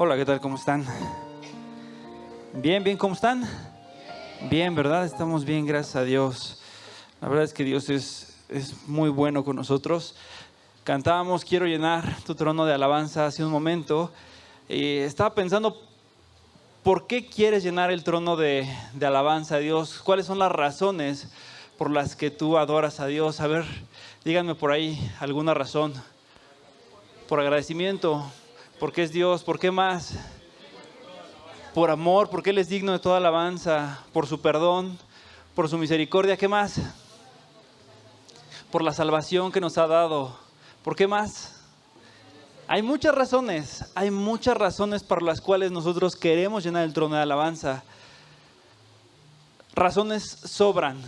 Hola, ¿qué tal? ¿Cómo están? Bien, bien, ¿cómo están? Bien, ¿verdad? Estamos bien, gracias a Dios. La verdad es que Dios es muy bueno con nosotros. Cantábamos Quiero llenar tu trono de alabanza hace un momento. Estaba pensando, ¿por qué quieres llenar el trono de alabanza a Dios? ¿Cuáles son las razones por las que tú adoras a Dios? A ver, díganme por ahí alguna razón. Por agradecimiento, porque es Dios, ¿por qué más? Por amor, porque Él es digno de toda alabanza, por su perdón, por su misericordia, ¿qué más? Por la salvación que nos ha dado, ¿por qué más? Hay muchas razones por las cuales nosotros queremos llenar el trono de alabanza. Razones sobran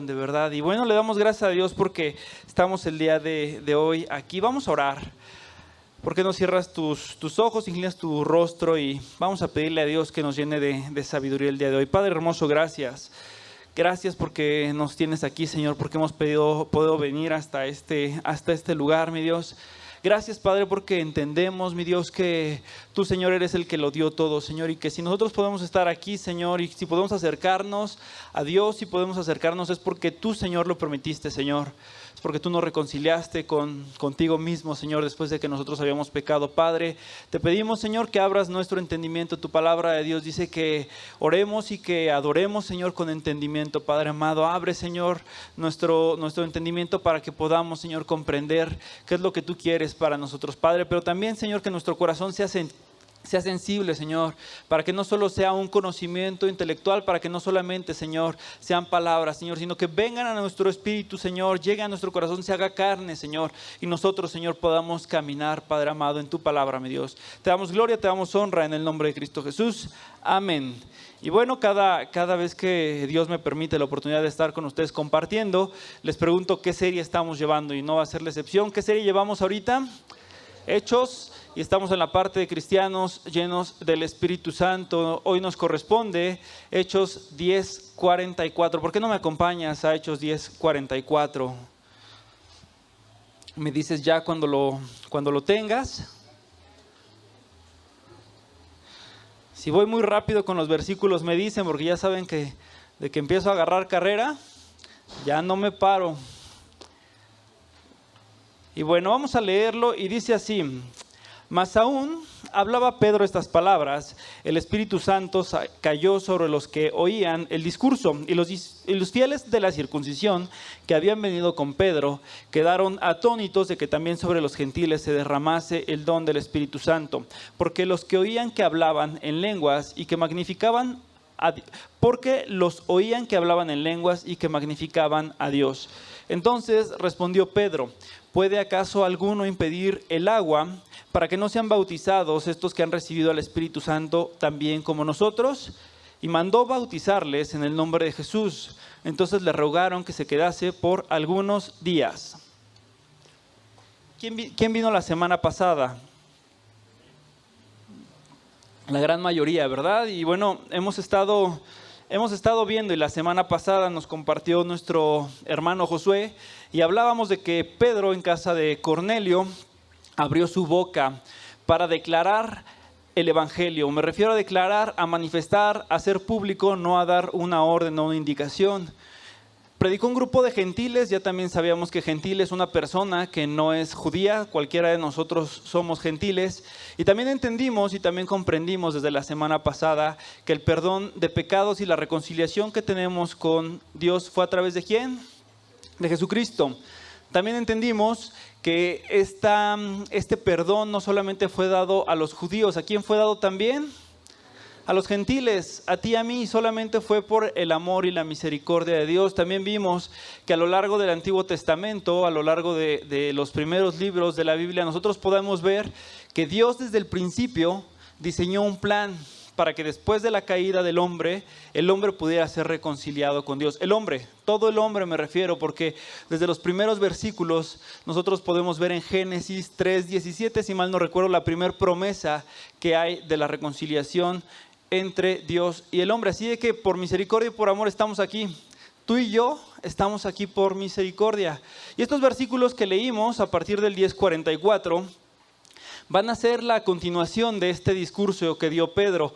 de verdad. Y bueno, le damos gracias a Dios porque estamos el día de hoy aquí. Vamos a orar. ¿Por qué no cierras tus ojos, inclinas tu rostro y vamos a pedirle a Dios que nos llene de sabiduría el día de hoy? Padre hermoso, gracias. Gracias porque nos tienes aquí, Señor, porque hemos podido venir hasta este lugar, mi Dios. Gracias, Padre, porque entendemos, mi Dios, que tú, Señor, eres el que lo dio todo, Señor, y que si nosotros podemos estar aquí, Señor, y si podemos acercarnos a Dios, si podemos acercarnos, es porque tú, Señor, lo permitiste, Señor. Es porque tú nos reconciliaste contigo mismo, Señor, después de que nosotros habíamos pecado. Padre, te pedimos, Señor, que abras nuestro entendimiento. Tu palabra de Dios dice que oremos y que adoremos, Señor, con entendimiento. Padre amado, abre, Señor, nuestro entendimiento para que podamos, Señor, comprender qué es lo que tú quieres para nosotros, Padre. Pero también, Señor, que nuestro corazón sea sensible, Señor, para que no solo sea un conocimiento intelectual, para que no solamente, Señor, sean palabras, Señor, sino que vengan a nuestro espíritu, Señor, llegue a nuestro corazón, se haga carne, Señor, y nosotros, Señor, podamos caminar, Padre amado, en tu palabra, mi Dios. Te damos gloria, te damos honra en el nombre de Cristo Jesús. Amén. Y bueno, cada vez que Dios me permite la oportunidad de estar con ustedes compartiendo, les pregunto qué serie estamos llevando y no va a ser la excepción. ¿Qué serie llevamos ahorita? Hechos. Y estamos en la parte de cristianos llenos del Espíritu Santo. Hoy nos corresponde Hechos 10:44. ¿Por qué no me acompañas a Hechos 10:44? Me dices ya cuando lo tengas. Si voy muy rápido con los versículos me dicen, porque ya saben que de que empiezo a agarrar carrera, ya no me paro. Y bueno, vamos a leerlo y dice así: Mas aún hablaba Pedro estas palabras, el Espíritu Santo cayó sobre los que oían el discurso, y los fieles de la circuncisión que habían venido con Pedro quedaron atónitos de que también sobre los gentiles se derramase el don del Espíritu Santo, porque los oían que hablaban en lenguas y que magnificaban a Dios. Entonces respondió Pedro: ¿puede acaso alguno impedir el agua para que no sean bautizados estos que han recibido al Espíritu Santo también como nosotros? Y mandó bautizarles en el nombre de Jesús. Entonces le rogaron que se quedase por algunos días. ¿Quién vino la semana pasada? La gran mayoría, ¿verdad? Y bueno, hemos estado viendo, y la semana pasada nos compartió nuestro hermano Josué, y hablábamos de que Pedro en casa de Cornelio abrió su boca para declarar el evangelio. Me refiero a declarar, a manifestar, a hacer público, no a dar una orden o una indicación. Predicó un grupo de gentiles. Ya también sabíamos que gentil es una persona que no es judía, cualquiera de nosotros somos gentiles. Y también entendimos y también comprendimos desde la semana pasada que el perdón de pecados y la reconciliación que tenemos con Dios fue a través ¿de quién? De Jesucristo. También entendimos que este perdón no solamente fue dado a los judíos. ¿A quién fue dado también? A los gentiles, a ti y a mí. Solamente fue por el amor y la misericordia de Dios. También vimos que a lo largo del Antiguo Testamento, a lo largo de los primeros libros de la Biblia, nosotros podemos ver que Dios desde el principio diseñó un plan para que después de la caída del hombre, el hombre pudiera ser reconciliado con Dios. El hombre, todo el hombre me refiero, porque desde los primeros versículos nosotros podemos ver en Génesis 3:17, si mal no recuerdo, la primera promesa que hay de la reconciliación entre Dios y el hombre. Así de que por misericordia y por amor estamos aquí. Tú y yo estamos aquí por misericordia. Y estos versículos que leímos a partir del 10:44 van a ser la continuación de este discurso que dio Pedro.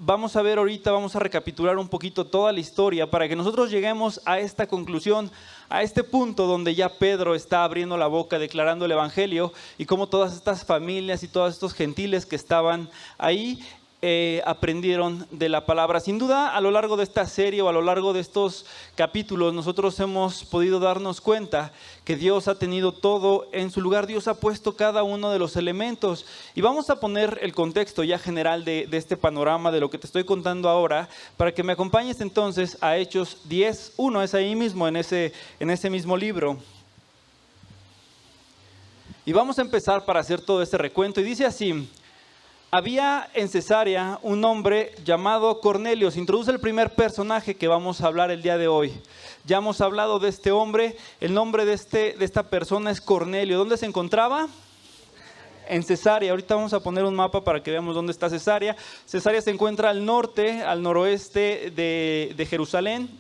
Vamos a ver ahorita, vamos a recapitular un poquito toda la historia para que nosotros lleguemos a esta conclusión, a este punto donde ya Pedro está abriendo la boca, declarando el evangelio, y cómo todas estas familias y todos estos gentiles que estaban ahí aprendieron de la palabra. Sin duda, a lo largo de esta serie o a lo largo de estos capítulos, nosotros hemos podido darnos cuenta que Dios ha tenido todo en su lugar. Dios ha puesto cada uno de los elementos, y vamos a poner el contexto ya general de este panorama de lo que te estoy contando ahora, para que me acompañes entonces a Hechos 10:1, es ahí mismo en ese mismo libro. Y vamos a empezar para hacer todo este recuento, y dice así: había en Cesarea un hombre llamado Cornelio. Se introduce el primer personaje que vamos a hablar el día de hoy. Ya hemos hablado de este hombre. El nombre de esta persona es Cornelio. ¿Dónde se encontraba? En Cesarea. Ahorita vamos a poner un mapa para que veamos dónde está Cesarea. Cesarea se encuentra al norte, al noroeste de Jerusalén,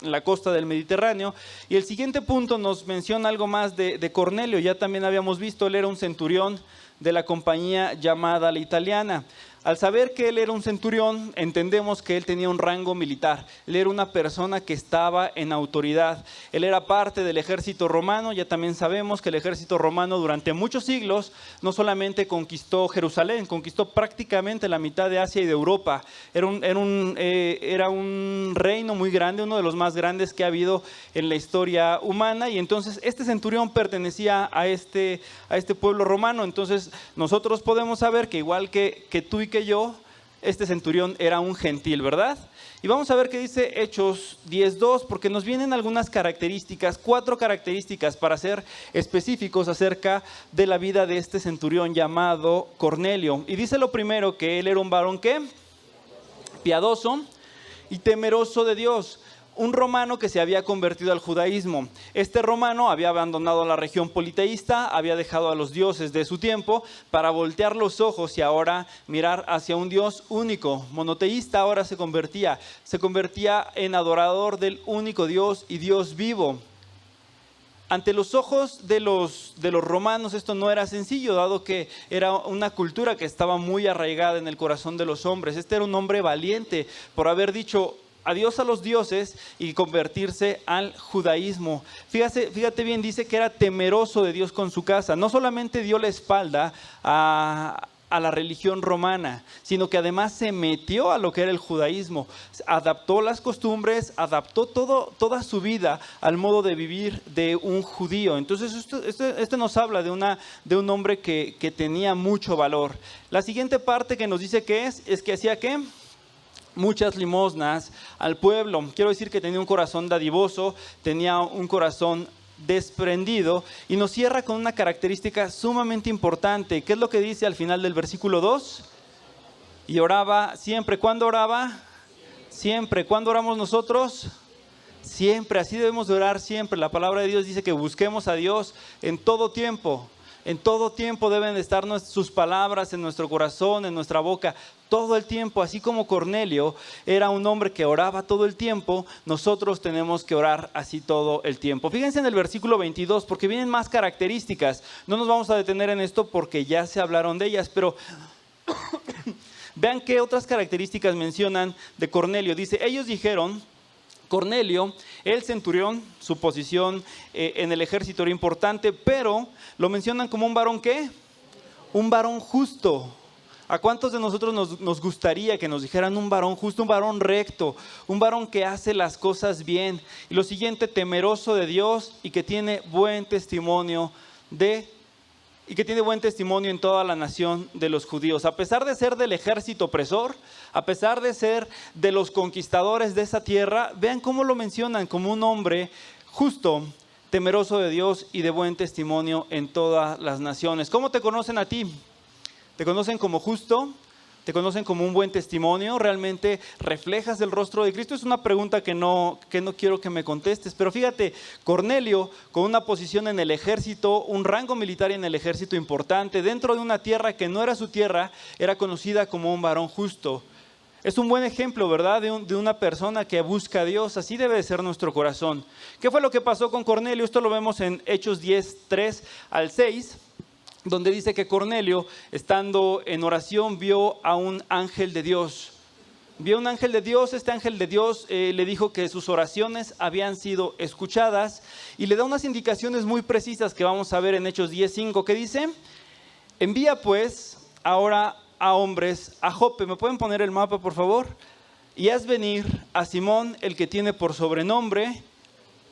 en la costa del Mediterráneo. Y el siguiente punto nos menciona algo más de Cornelio. Ya también habíamos visto, él era un centurión de la compañía llamada La Italiana. Al saber que él era un centurión, entendemos que él tenía un rango militar. Él era una persona que estaba en autoridad. Él era parte del ejército romano. Ya también sabemos que el ejército romano durante muchos siglos no solamente conquistó Jerusalén, conquistó prácticamente la mitad de Asia y de Europa. Era un reino muy grande, uno de los más grandes que ha habido en la historia humana. Y entonces este centurión pertenecía a este pueblo romano. Entonces nosotros podemos saber que igual que tú y que yo, este centurión era un gentil, ¿verdad? Y vamos a ver qué dice Hechos 10:2, porque nos vienen algunas características, 4 características para ser específicos acerca de la vida de este centurión llamado Cornelio. Y dice lo primero, que él era un varón ¿qué? Piadoso y temeroso de Dios. Un romano que se había convertido al judaísmo. Este romano había abandonado la región politeísta, había dejado a los dioses de su tiempo para voltear los ojos y ahora mirar hacia un Dios único. Monoteísta ahora se convertía en adorador del único Dios y Dios vivo. Ante los ojos de los romanos esto no era sencillo, dado que era una cultura que estaba muy arraigada en el corazón de los hombres. Este era un hombre valiente por haber dicho adiós a los dioses y convertirse al judaísmo. Fíjate bien, dice que era temeroso de Dios con su casa. No solamente dio la espalda a la religión romana, sino que además se metió a lo que era el judaísmo. Adaptó las costumbres, adaptó toda su vida al modo de vivir de un judío. Entonces esto nos habla de un hombre que tenía mucho valor. La siguiente parte que nos dice que es que hacía ¿qué? Muchas limosnas al pueblo. Quiero decir que tenía un corazón dadivoso, tenía un corazón desprendido, y nos cierra con una característica sumamente importante. ¿Qué es lo que dice al final del versículo 2? Y oraba siempre. ¿Cuándo oraba? Siempre. ¿Cuándo oramos nosotros? Siempre. Así debemos de orar siempre. La palabra de Dios dice que busquemos a Dios en todo tiempo. En todo tiempo deben de estar sus palabras en nuestro corazón, en nuestra boca, todo el tiempo. Así como Cornelio era un hombre que oraba todo el tiempo, nosotros tenemos que orar así todo el tiempo. Fíjense en el versículo 22, porque vienen más características. No nos vamos a detener en esto porque ya se hablaron de ellas, pero vean qué otras características mencionan de Cornelio. Dice, ellos dijeron: Cornelio, el centurión, su posición en el ejército era importante, pero lo mencionan como un varón ¿qué? Un varón justo. ¿A cuántos de nosotros nos gustaría que nos dijeran un varón justo, un varón recto, un varón que hace las cosas bien? Y lo siguiente, temeroso de Dios y que tiene buen testimonio en toda la nación de los judíos. A pesar de ser del ejército opresor, a pesar de ser de los conquistadores de esa tierra, vean cómo lo mencionan como un hombre justo, temeroso de Dios y de buen testimonio en todas las naciones. ¿Cómo te conocen a ti? ¿Te conocen como justo? ¿Te conocen como un buen testimonio? ¿Realmente reflejas el rostro de Cristo? Es una pregunta que no quiero que me contestes. Pero fíjate, Cornelio, con una posición en el ejército, un rango militar en el ejército importante, dentro de una tierra que no era su tierra, era conocida como un varón justo. Es un buen ejemplo, ¿verdad? De una persona que busca a Dios. Así debe de ser nuestro corazón. ¿Qué fue lo que pasó con Cornelio? Esto lo vemos en Hechos 10, 3 al 6. donde dice que Cornelio, estando en oración, vio a un ángel de Dios. Vio un ángel de Dios. Este ángel de Dios le dijo que sus oraciones habían sido escuchadas y le da unas indicaciones muy precisas que vamos a ver en Hechos 10:5, que dice: envía pues ahora a hombres a Jope. ¿Me pueden poner el mapa, por favor? Y haz venir a Simón, el que tiene por sobrenombre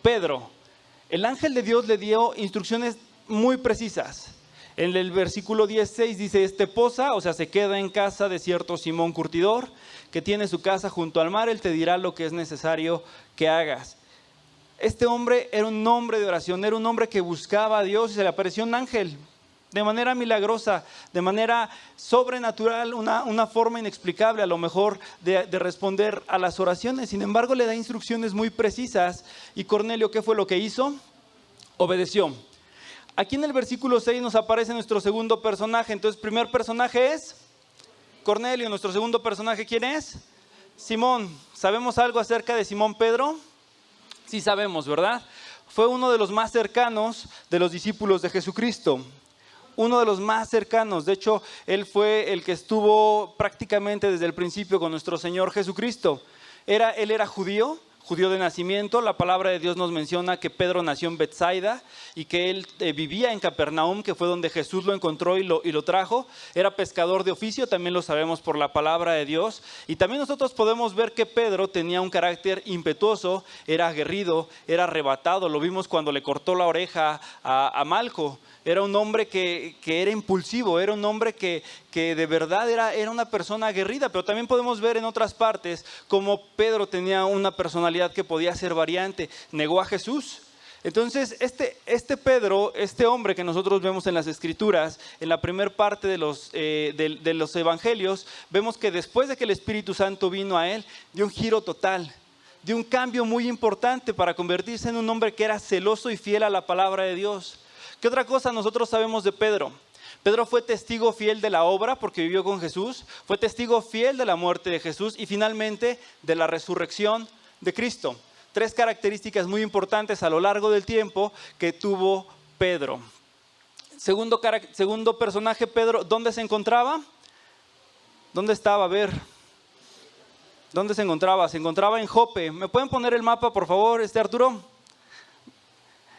Pedro. El ángel de Dios le dio instrucciones muy precisas. En el versículo 16 dice: este posa, o sea, se queda en casa de cierto Simón curtidor, que tiene su casa junto al mar. Él te dirá lo que es necesario que hagas. Este hombre era un hombre de oración, era un hombre que buscaba a Dios, y se le apareció un ángel de manera milagrosa, de manera sobrenatural, una forma inexplicable a lo mejor de responder a las oraciones. Sin embargo, le da instrucciones muy precisas. Y Cornelio, ¿qué fue lo que hizo? Obedeció. Aquí en el versículo 6 nos aparece nuestro segundo personaje. Entonces, primer personaje es Cornelio. Nuestro segundo personaje, ¿quién es? Simón. ¿Sabemos algo acerca de Simón Pedro? Sí sabemos, ¿verdad? Fue uno de los más cercanos de los discípulos de Jesucristo. Uno de los más cercanos. De hecho, él fue el que estuvo prácticamente desde el principio con nuestro Señor Jesucristo. Él era judío de nacimiento. La palabra de Dios nos menciona que Pedro nació en Betsaida y que él vivía en Capernaum, que fue donde Jesús lo encontró y lo trajo. Era pescador de oficio, también lo sabemos por la palabra de Dios. Y también nosotros podemos ver que Pedro tenía un carácter impetuoso, era aguerrido, era arrebatado. Lo vimos cuando le cortó la oreja a Malco. Era un hombre que era impulsivo, era un hombre que de verdad era una persona aguerrida. Pero también podemos ver en otras partes cómo Pedro tenía una personalidad que podía ser variante. Negó a Jesús. Entonces, este Pedro, este hombre que nosotros vemos en las Escrituras, en la primera parte de los evangelios, vemos que después de que el Espíritu Santo vino a él, dio un giro total, dio un cambio muy importante para convertirse en un hombre que era celoso y fiel a la palabra de Dios. ¿Qué otra cosa nosotros sabemos de Pedro? Pedro fue testigo fiel de la obra porque vivió con Jesús, fue testigo fiel de la muerte de Jesús y finalmente de la resurrección de Cristo. 3 características muy importantes a lo largo del tiempo que tuvo Pedro. Segundo personaje, Pedro, ¿dónde se encontraba? ¿Dónde estaba? A ver, ¿dónde se encontraba? Se encontraba en Jope. ¿Me pueden poner el mapa, por favor, Arturo?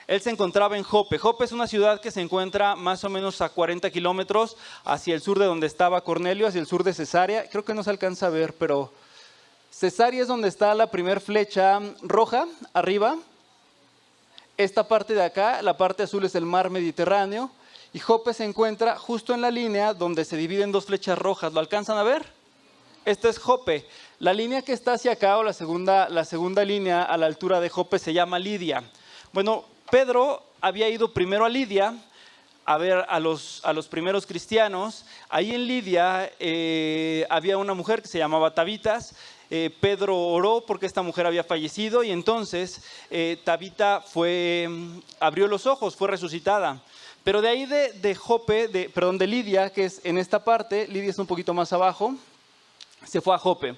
Él se encontraba en Jope. Jope es una ciudad que se encuentra más o menos a 40 kilómetros hacia el sur de donde estaba Cornelio, hacia el sur de Cesarea. Creo que no se alcanza a ver, pero Cesarea es donde está la primer flecha roja, arriba. Esta parte de acá, la parte azul, es el mar Mediterráneo. Y Jope se encuentra justo en la línea donde se dividen 2 flechas rojas. ¿Lo alcanzan a ver? Esta es Jope. La línea que está hacia acá, o la segunda línea a la altura de Jope, se llama Lidia. Bueno, Pedro había ido primero a Lidia a ver a los primeros cristianos. Ahí en Lidia había una mujer que se llamaba Tabitas. Pedro oró porque esta mujer había fallecido y entonces Tabita abrió los ojos, fue resucitada. Pero de ahí de Lidia, que es en esta parte, Lidia es un poquito más abajo, se fue a Jope.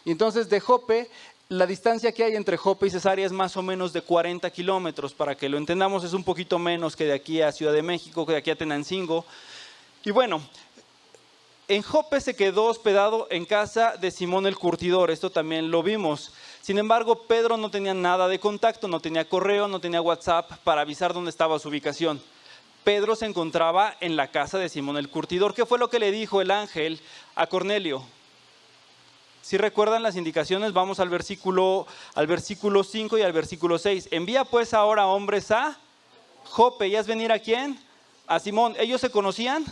Y entonces de Jope, la distancia que hay entre Jope y Cesarea es más o menos de 40 kilómetros. Para que lo entendamos, es un poquito menos que de aquí a Ciudad de México, que de aquí a Tenancingo. Y bueno, en Jope se quedó hospedado en casa de Simón el curtidor. Esto también lo vimos. Sin embargo, Pedro no tenía nada de contacto, no tenía correo, no tenía WhatsApp para avisar dónde estaba su ubicación. Pedro se encontraba en la casa de Simón el curtidor. ¿Qué fue lo que le dijo el ángel a Cornelio? Si recuerdan las indicaciones, vamos al versículo 5 y al versículo 6. Envía pues ahora hombres a Jope. ¿Y haz venir a quién? A Simón. ¿Ellos se conocían?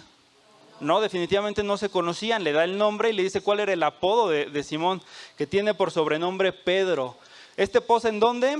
No, definitivamente no se conocían. Le da el nombre y le dice cuál era el apodo de Simón, que tiene por sobrenombre Pedro. ¿Este posa en dónde?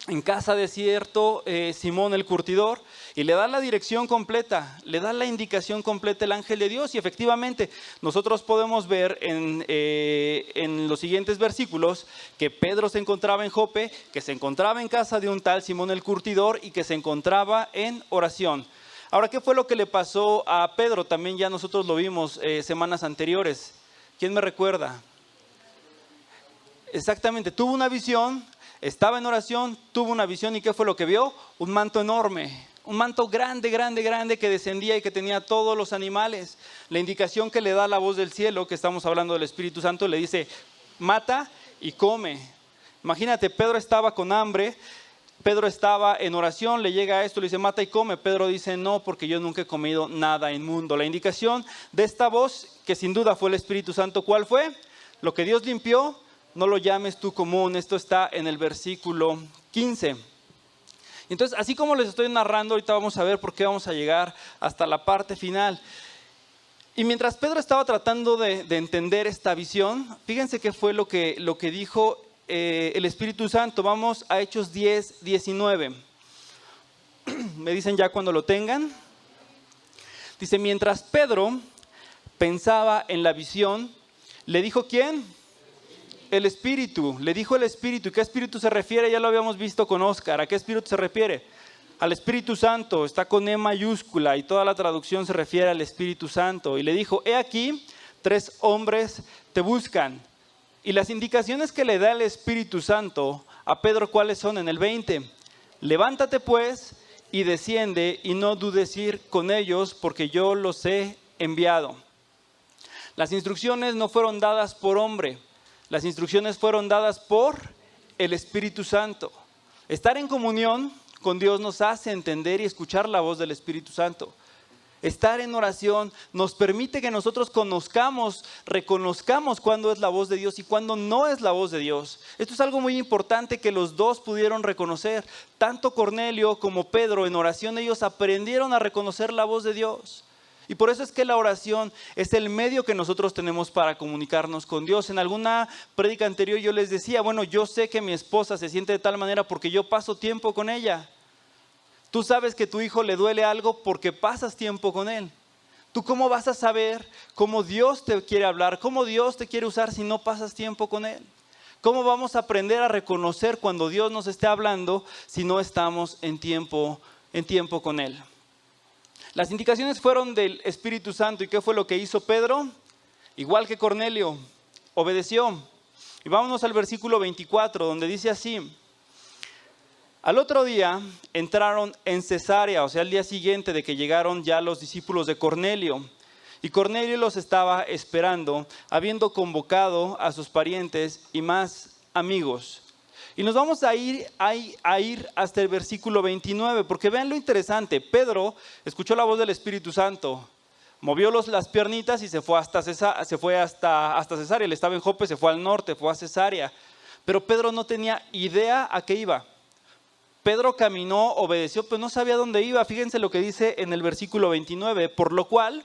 En casa de cierto Simón el curtidor, y le da la dirección completa, le da la indicación completa el ángel de Dios. Y efectivamente nosotros podemos ver en los siguientes versículos que Pedro se encontraba en Jope, que se encontraba en casa de un tal Simón el curtidor y que se encontraba en oración. Ahora, ¿qué fue lo que le pasó a Pedro? También ya nosotros lo vimos semanas anteriores. ¿Quién me recuerda? Exactamente, tuvo una visión. Estaba en oración, tuvo una visión, ¿y qué fue lo que vio? Un manto enorme, Un manto grande, grande, grande que descendía y que tenía todos los animales. La indicación que le da la voz del cielo, que estamos hablando del Espíritu Santo, le dice, mata y come. Imagínate, Pedro estaba con hambre, Pedro estaba en oración, le llega esto, le dice, mata y come. Pedro dice, no, porque yo nunca he comido nada inmundo. La indicación de esta voz, que sin duda fue el Espíritu Santo, ¿cuál fue? Lo que Dios limpió, no lo llames tú común. Esto está en el versículo 15. Entonces, así como les estoy narrando, ahorita vamos a ver por qué vamos a llegar hasta la parte final. Y mientras Pedro estaba tratando de entender esta visión, fíjense qué fue lo que dijo el Espíritu Santo. Vamos a Hechos 10, 19. Me dicen ya cuando lo tengan. Dice, mientras Pedro pensaba en la visión, le dijo ¿quién? El Espíritu, le dijo el Espíritu. ¿Y qué Espíritu se refiere? Ya lo habíamos visto con Oscar. ¿A qué Espíritu se refiere? Al Espíritu Santo, está con E mayúscula y toda la traducción se refiere al Espíritu Santo. Y le dijo, he aquí, 3 hombres te buscan. Y las indicaciones que le da el Espíritu Santo a Pedro, ¿cuáles son? En el 20, levántate pues y desciende y no dudes ir con ellos porque yo los he enviado. Las instrucciones no fueron dadas por hombre. Las instrucciones fueron dadas por el Espíritu Santo. Estar en comunión con Dios nos hace entender y escuchar la voz del Espíritu Santo. Estar en oración nos permite que nosotros conozcamos, reconozcamos cuándo es la voz de Dios y cuándo no es la voz de Dios. Esto es algo muy importante que los dos pudieron reconocer. Tanto Cornelio como Pedro en oración, ellos aprendieron a reconocer la voz de Dios. Y por eso es que la oración es el medio que nosotros tenemos para comunicarnos con Dios. En alguna prédica anterior yo les decía, bueno, yo sé que mi esposa se siente de tal manera porque yo paso tiempo con ella. Tú sabes que a tu hijo le duele algo porque pasas tiempo con él. ¿Tú cómo vas a saber cómo Dios te quiere hablar, cómo Dios te quiere usar si no pasas tiempo con él? ¿Cómo vamos a aprender a reconocer cuando Dios nos esté hablando si no estamos en tiempo con él? Las indicaciones fueron del Espíritu Santo. ¿Y qué fue lo que hizo Pedro? Igual que Cornelio, obedeció. Y vámonos al versículo 24, donde dice así. Al otro día entraron en Cesarea, o sea, al día siguiente de que llegaron ya los discípulos de Cornelio. Y Cornelio los estaba esperando, habiendo convocado a sus parientes y más amigos. Y nos vamos a ir hasta el versículo 29, porque vean lo interesante. Pedro escuchó la voz del Espíritu Santo, movió las piernitas y se fue hasta Cesarea. Él estaba en Jope, se fue al norte, fue a Cesarea. Pero Pedro no tenía idea a qué iba. Pedro caminó, obedeció, pero no sabía dónde iba. Fíjense lo que dice en el versículo 29. Por lo cual,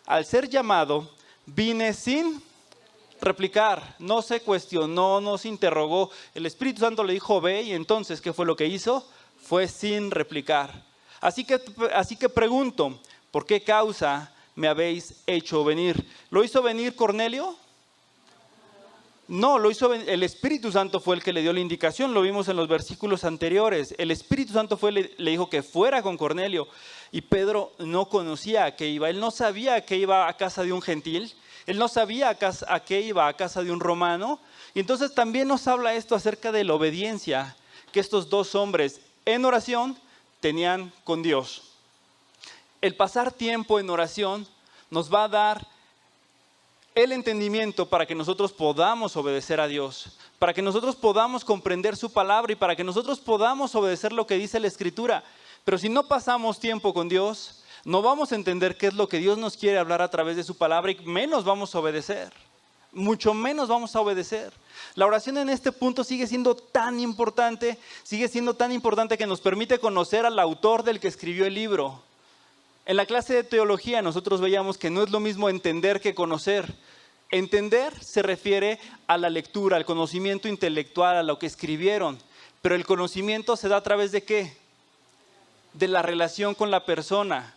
al ser llamado, vine sin replicar. No se cuestionó, no se interrogó. El Espíritu Santo le dijo, ve, y entonces, ¿qué fue lo que hizo? Fue sin replicar. Así que pregunto, ¿por qué causa me habéis hecho venir? ¿Lo hizo venir Cornelio? No, el Espíritu Santo fue el que le dio la indicación, lo vimos en los versículos anteriores. El Espíritu Santo le dijo que fuera con Cornelio y Pedro no conocía a qué iba. Él no sabía que iba a casa de un gentil, él no sabía a qué iba, a casa de un romano. Y entonces también nos habla esto acerca de la obediencia que estos dos hombres en oración tenían con Dios. El pasar tiempo en oración nos va a dar el entendimiento para que nosotros podamos obedecer a Dios, para que nosotros podamos comprender su palabra y para que nosotros podamos obedecer lo que dice la Escritura. Pero si no pasamos tiempo con Dios, no vamos a entender qué es lo que Dios nos quiere hablar a través de su palabra y menos vamos a obedecer. Mucho menos vamos a obedecer. La oración en este punto sigue siendo tan importante que nos permite conocer al autor del que escribió el libro. En la clase de teología nosotros veíamos que no es lo mismo entender que conocer. Entender se refiere a la lectura, al conocimiento intelectual, a lo que escribieron. Pero el conocimiento se da a través de ¿qué? De la relación con la persona.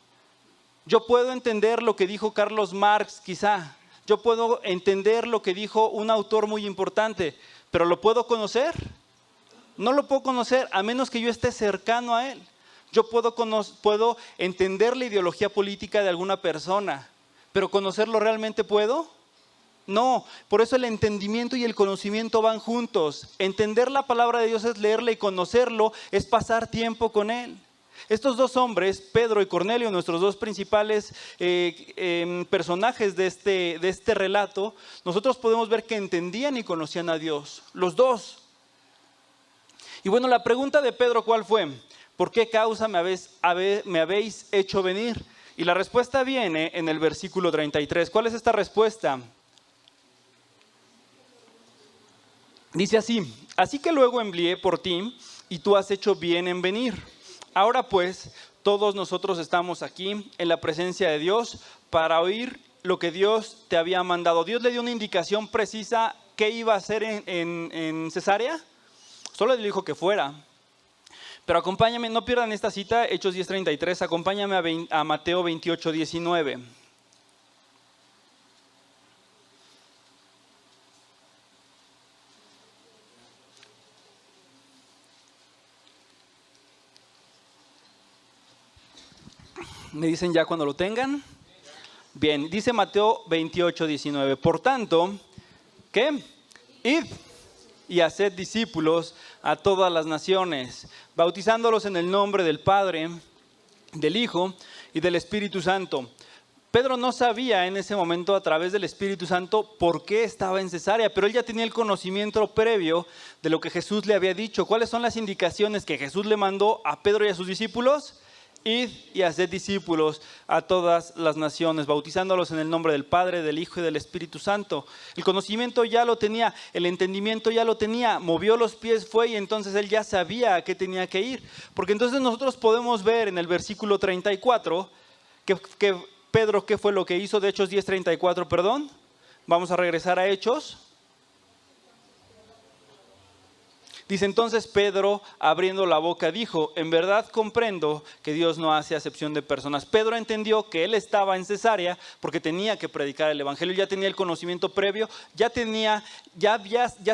Yo puedo entender lo que dijo Carlos Marx, quizá. Yo puedo entender lo que dijo un autor muy importante, pero ¿lo puedo conocer? No lo puedo conocer a menos que yo esté cercano a él. Yo puedo entender la ideología política de alguna persona, pero ¿conocerlo realmente puedo? No, por eso el entendimiento y el conocimiento van juntos. Entender la palabra de Dios es leerla y conocerlo es pasar tiempo con Él. Estos dos hombres, Pedro y Cornelio, nuestros dos principales personajes de este relato, nosotros podemos ver que entendían y conocían a Dios, los dos. Y bueno, la pregunta de Pedro, ¿cuál fue? ¿Por qué causa me habéis hecho venir? Y la respuesta viene en el versículo 33. ¿Cuál es esta respuesta? Dice así: así que luego envié por ti y tú has hecho bien en venir. Ahora pues, todos nosotros estamos aquí en la presencia de Dios para oír lo que Dios te había mandado. Dios le dio una indicación precisa qué iba a hacer en Cesarea. Solo le dijo que fuera. Pero acompáñame, no pierdan esta cita, Hechos 10:33, acompáñame a Mateo 28:19. ¿Me dicen ya cuando lo tengan? Bien, dice Mateo 28:19. Por tanto, ¿qué? Id y haced discípulos a todas las naciones, bautizándolos en el nombre del Padre, del Hijo y del Espíritu Santo. Pedro no sabía en ese momento a través del Espíritu Santo por qué estaba en Cesarea, pero él ya tenía el conocimiento previo de lo que Jesús le había dicho. ¿Cuáles son las indicaciones que Jesús le mandó a Pedro y a sus discípulos? Id y haced discípulos a todas las naciones, bautizándolos en el nombre del Padre, del Hijo y del Espíritu Santo. El conocimiento ya lo tenía, el entendimiento ya lo tenía, movió los pies, fue y entonces él ya sabía a qué tenía que ir. Porque entonces nosotros podemos ver en el versículo 34 que Pedro, ¿qué fue lo que hizo? De Hechos 10:34, perdón. Vamos a regresar a Hechos. Dice entonces Pedro, abriendo la boca, dijo: en verdad comprendo que Dios no hace acepción de personas. Pedro entendió que él estaba en Cesarea porque tenía que predicar el evangelio, ya tenía el conocimiento previo, ya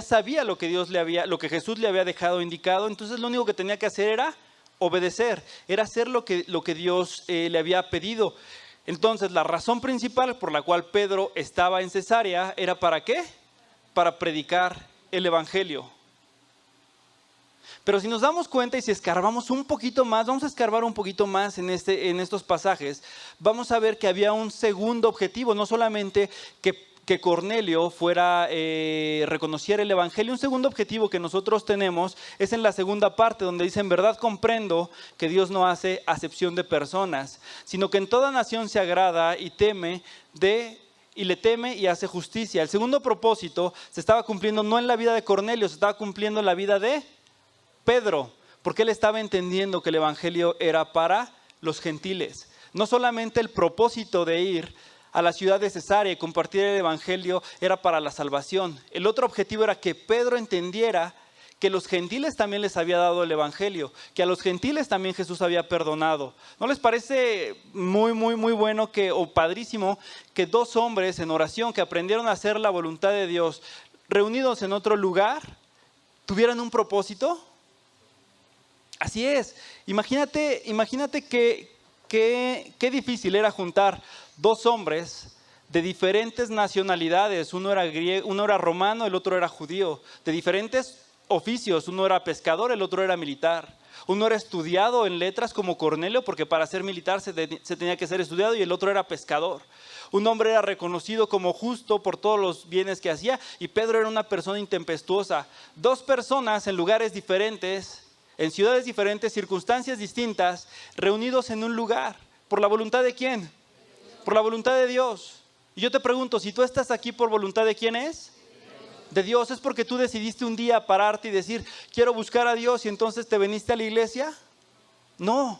sabía lo que lo que Jesús le había dejado indicado. Entonces lo único que tenía que hacer era obedecer, era hacer lo que Dios le había pedido. Entonces la razón principal por la cual Pedro estaba en Cesarea era ¿para qué? Para predicar el evangelio. Pero si nos damos cuenta y si escarbamos un poquito más, vamos a escarbar un poquito más en estos pasajes, vamos a ver que había un segundo objetivo, no solamente que Cornelio reconociera el evangelio. Un segundo objetivo que nosotros tenemos es en la segunda parte, donde dice: en verdad comprendo que Dios no hace acepción de personas, sino que en toda nación se agrada y le teme y hace justicia. El segundo propósito se estaba cumpliendo no en la vida de Cornelio, se estaba cumpliendo en la vida de Pedro, porque él estaba entendiendo que el evangelio era para los gentiles. No solamente el propósito de ir a la ciudad de Cesarea y compartir el evangelio era para la salvación. El otro objetivo era que Pedro entendiera que los gentiles también les había dado el evangelio, que a los gentiles también Jesús había perdonado. ¿No les parece muy bueno o padrísimo que dos hombres en oración que aprendieron a hacer la voluntad de Dios, reunidos en otro lugar, tuvieran un propósito? Así es. Imagínate qué difícil era juntar dos hombres de diferentes nacionalidades. Uno era griego, uno era romano, el otro era judío. De diferentes oficios. Uno era pescador, el otro era militar. Uno era estudiado en letras como Cornelio, porque para ser militar se tenía que ser estudiado, y el otro era pescador. Un hombre era reconocido como justo por todos los bienes que hacía, y Pedro era una persona intempestuosa. Dos personas en lugares diferentes, en ciudades diferentes, circunstancias distintas, reunidos en un lugar. ¿Por la voluntad de quién? Por la voluntad de Dios. Y yo te pregunto, si tú estás aquí por voluntad de quién es? De Dios. ¿Es porque tú decidiste un día pararte y decir: quiero buscar a Dios, y entonces te viniste a la iglesia? No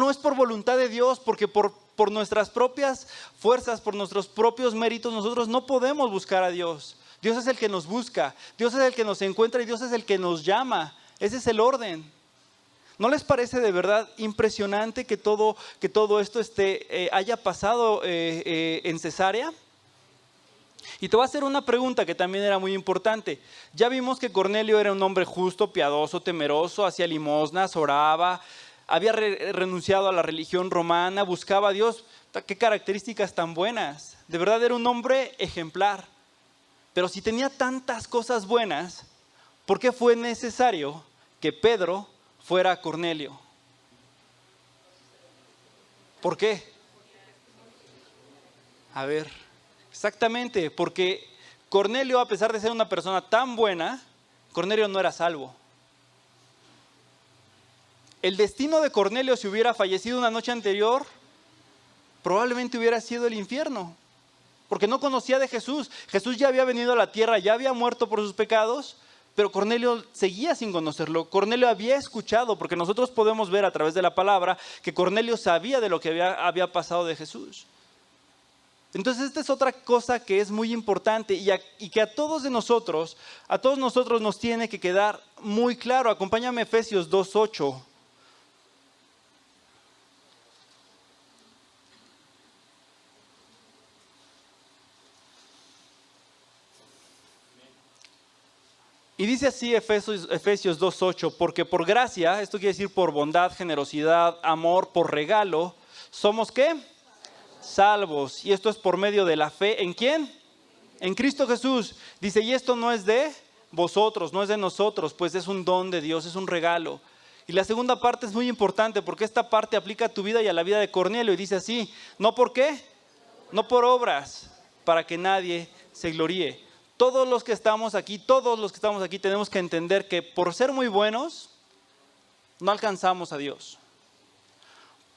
es por voluntad de Dios, porque por nuestras propias fuerzas, por nuestros propios méritos, nosotros no podemos buscar a Dios. Dios es el que nos busca, Dios es el que nos encuentra y Dios es el que nos llama. Ese es el orden. ¿No les parece de verdad impresionante que todo esto haya pasado en Cesarea? Y te voy a hacer una pregunta que también era muy importante. Ya vimos que Cornelio era un hombre justo, piadoso, temeroso, hacía limosnas, oraba, había renunciado a la religión romana, buscaba a Dios. ¡Qué características tan buenas! De verdad era un hombre ejemplar. Pero si tenía tantas cosas buenas, ¿por qué fue necesario que Pedro fuera a Cornelio? ¿Por qué? A ver, exactamente, porque Cornelio, a pesar de ser una persona tan buena, Cornelio no era salvo. El destino de Cornelio, si hubiera fallecido una noche anterior, probablemente hubiera sido el infierno, porque no conocía de Jesús. Jesús ya había venido a la tierra, ya había muerto por sus pecados, pero Cornelio seguía sin conocerlo. Cornelio había escuchado, porque nosotros podemos ver a través de la palabra que Cornelio sabía de lo que había pasado de Jesús. Entonces esta es otra cosa que es muy importante y que a todos nosotros nos tiene que quedar muy claro. Acompáñame a Efesios 2:8. Y dice así Efesios 2:8, porque por gracia, esto quiere decir por bondad, generosidad, amor, por regalo, ¿somos qué? Salvos. Y esto es por medio de la fe. ¿En quién? En Cristo Jesús. Dice, y esto no es de vosotros, no es de nosotros, pues es un don de Dios, es un regalo. Y la segunda parte es muy importante porque esta parte aplica a tu vida y a la vida de Cornelio. Y dice así, ¿no por qué? No por obras, para que nadie se gloríe. Todos los que estamos aquí tenemos que entender que por ser muy buenos, no alcanzamos a Dios.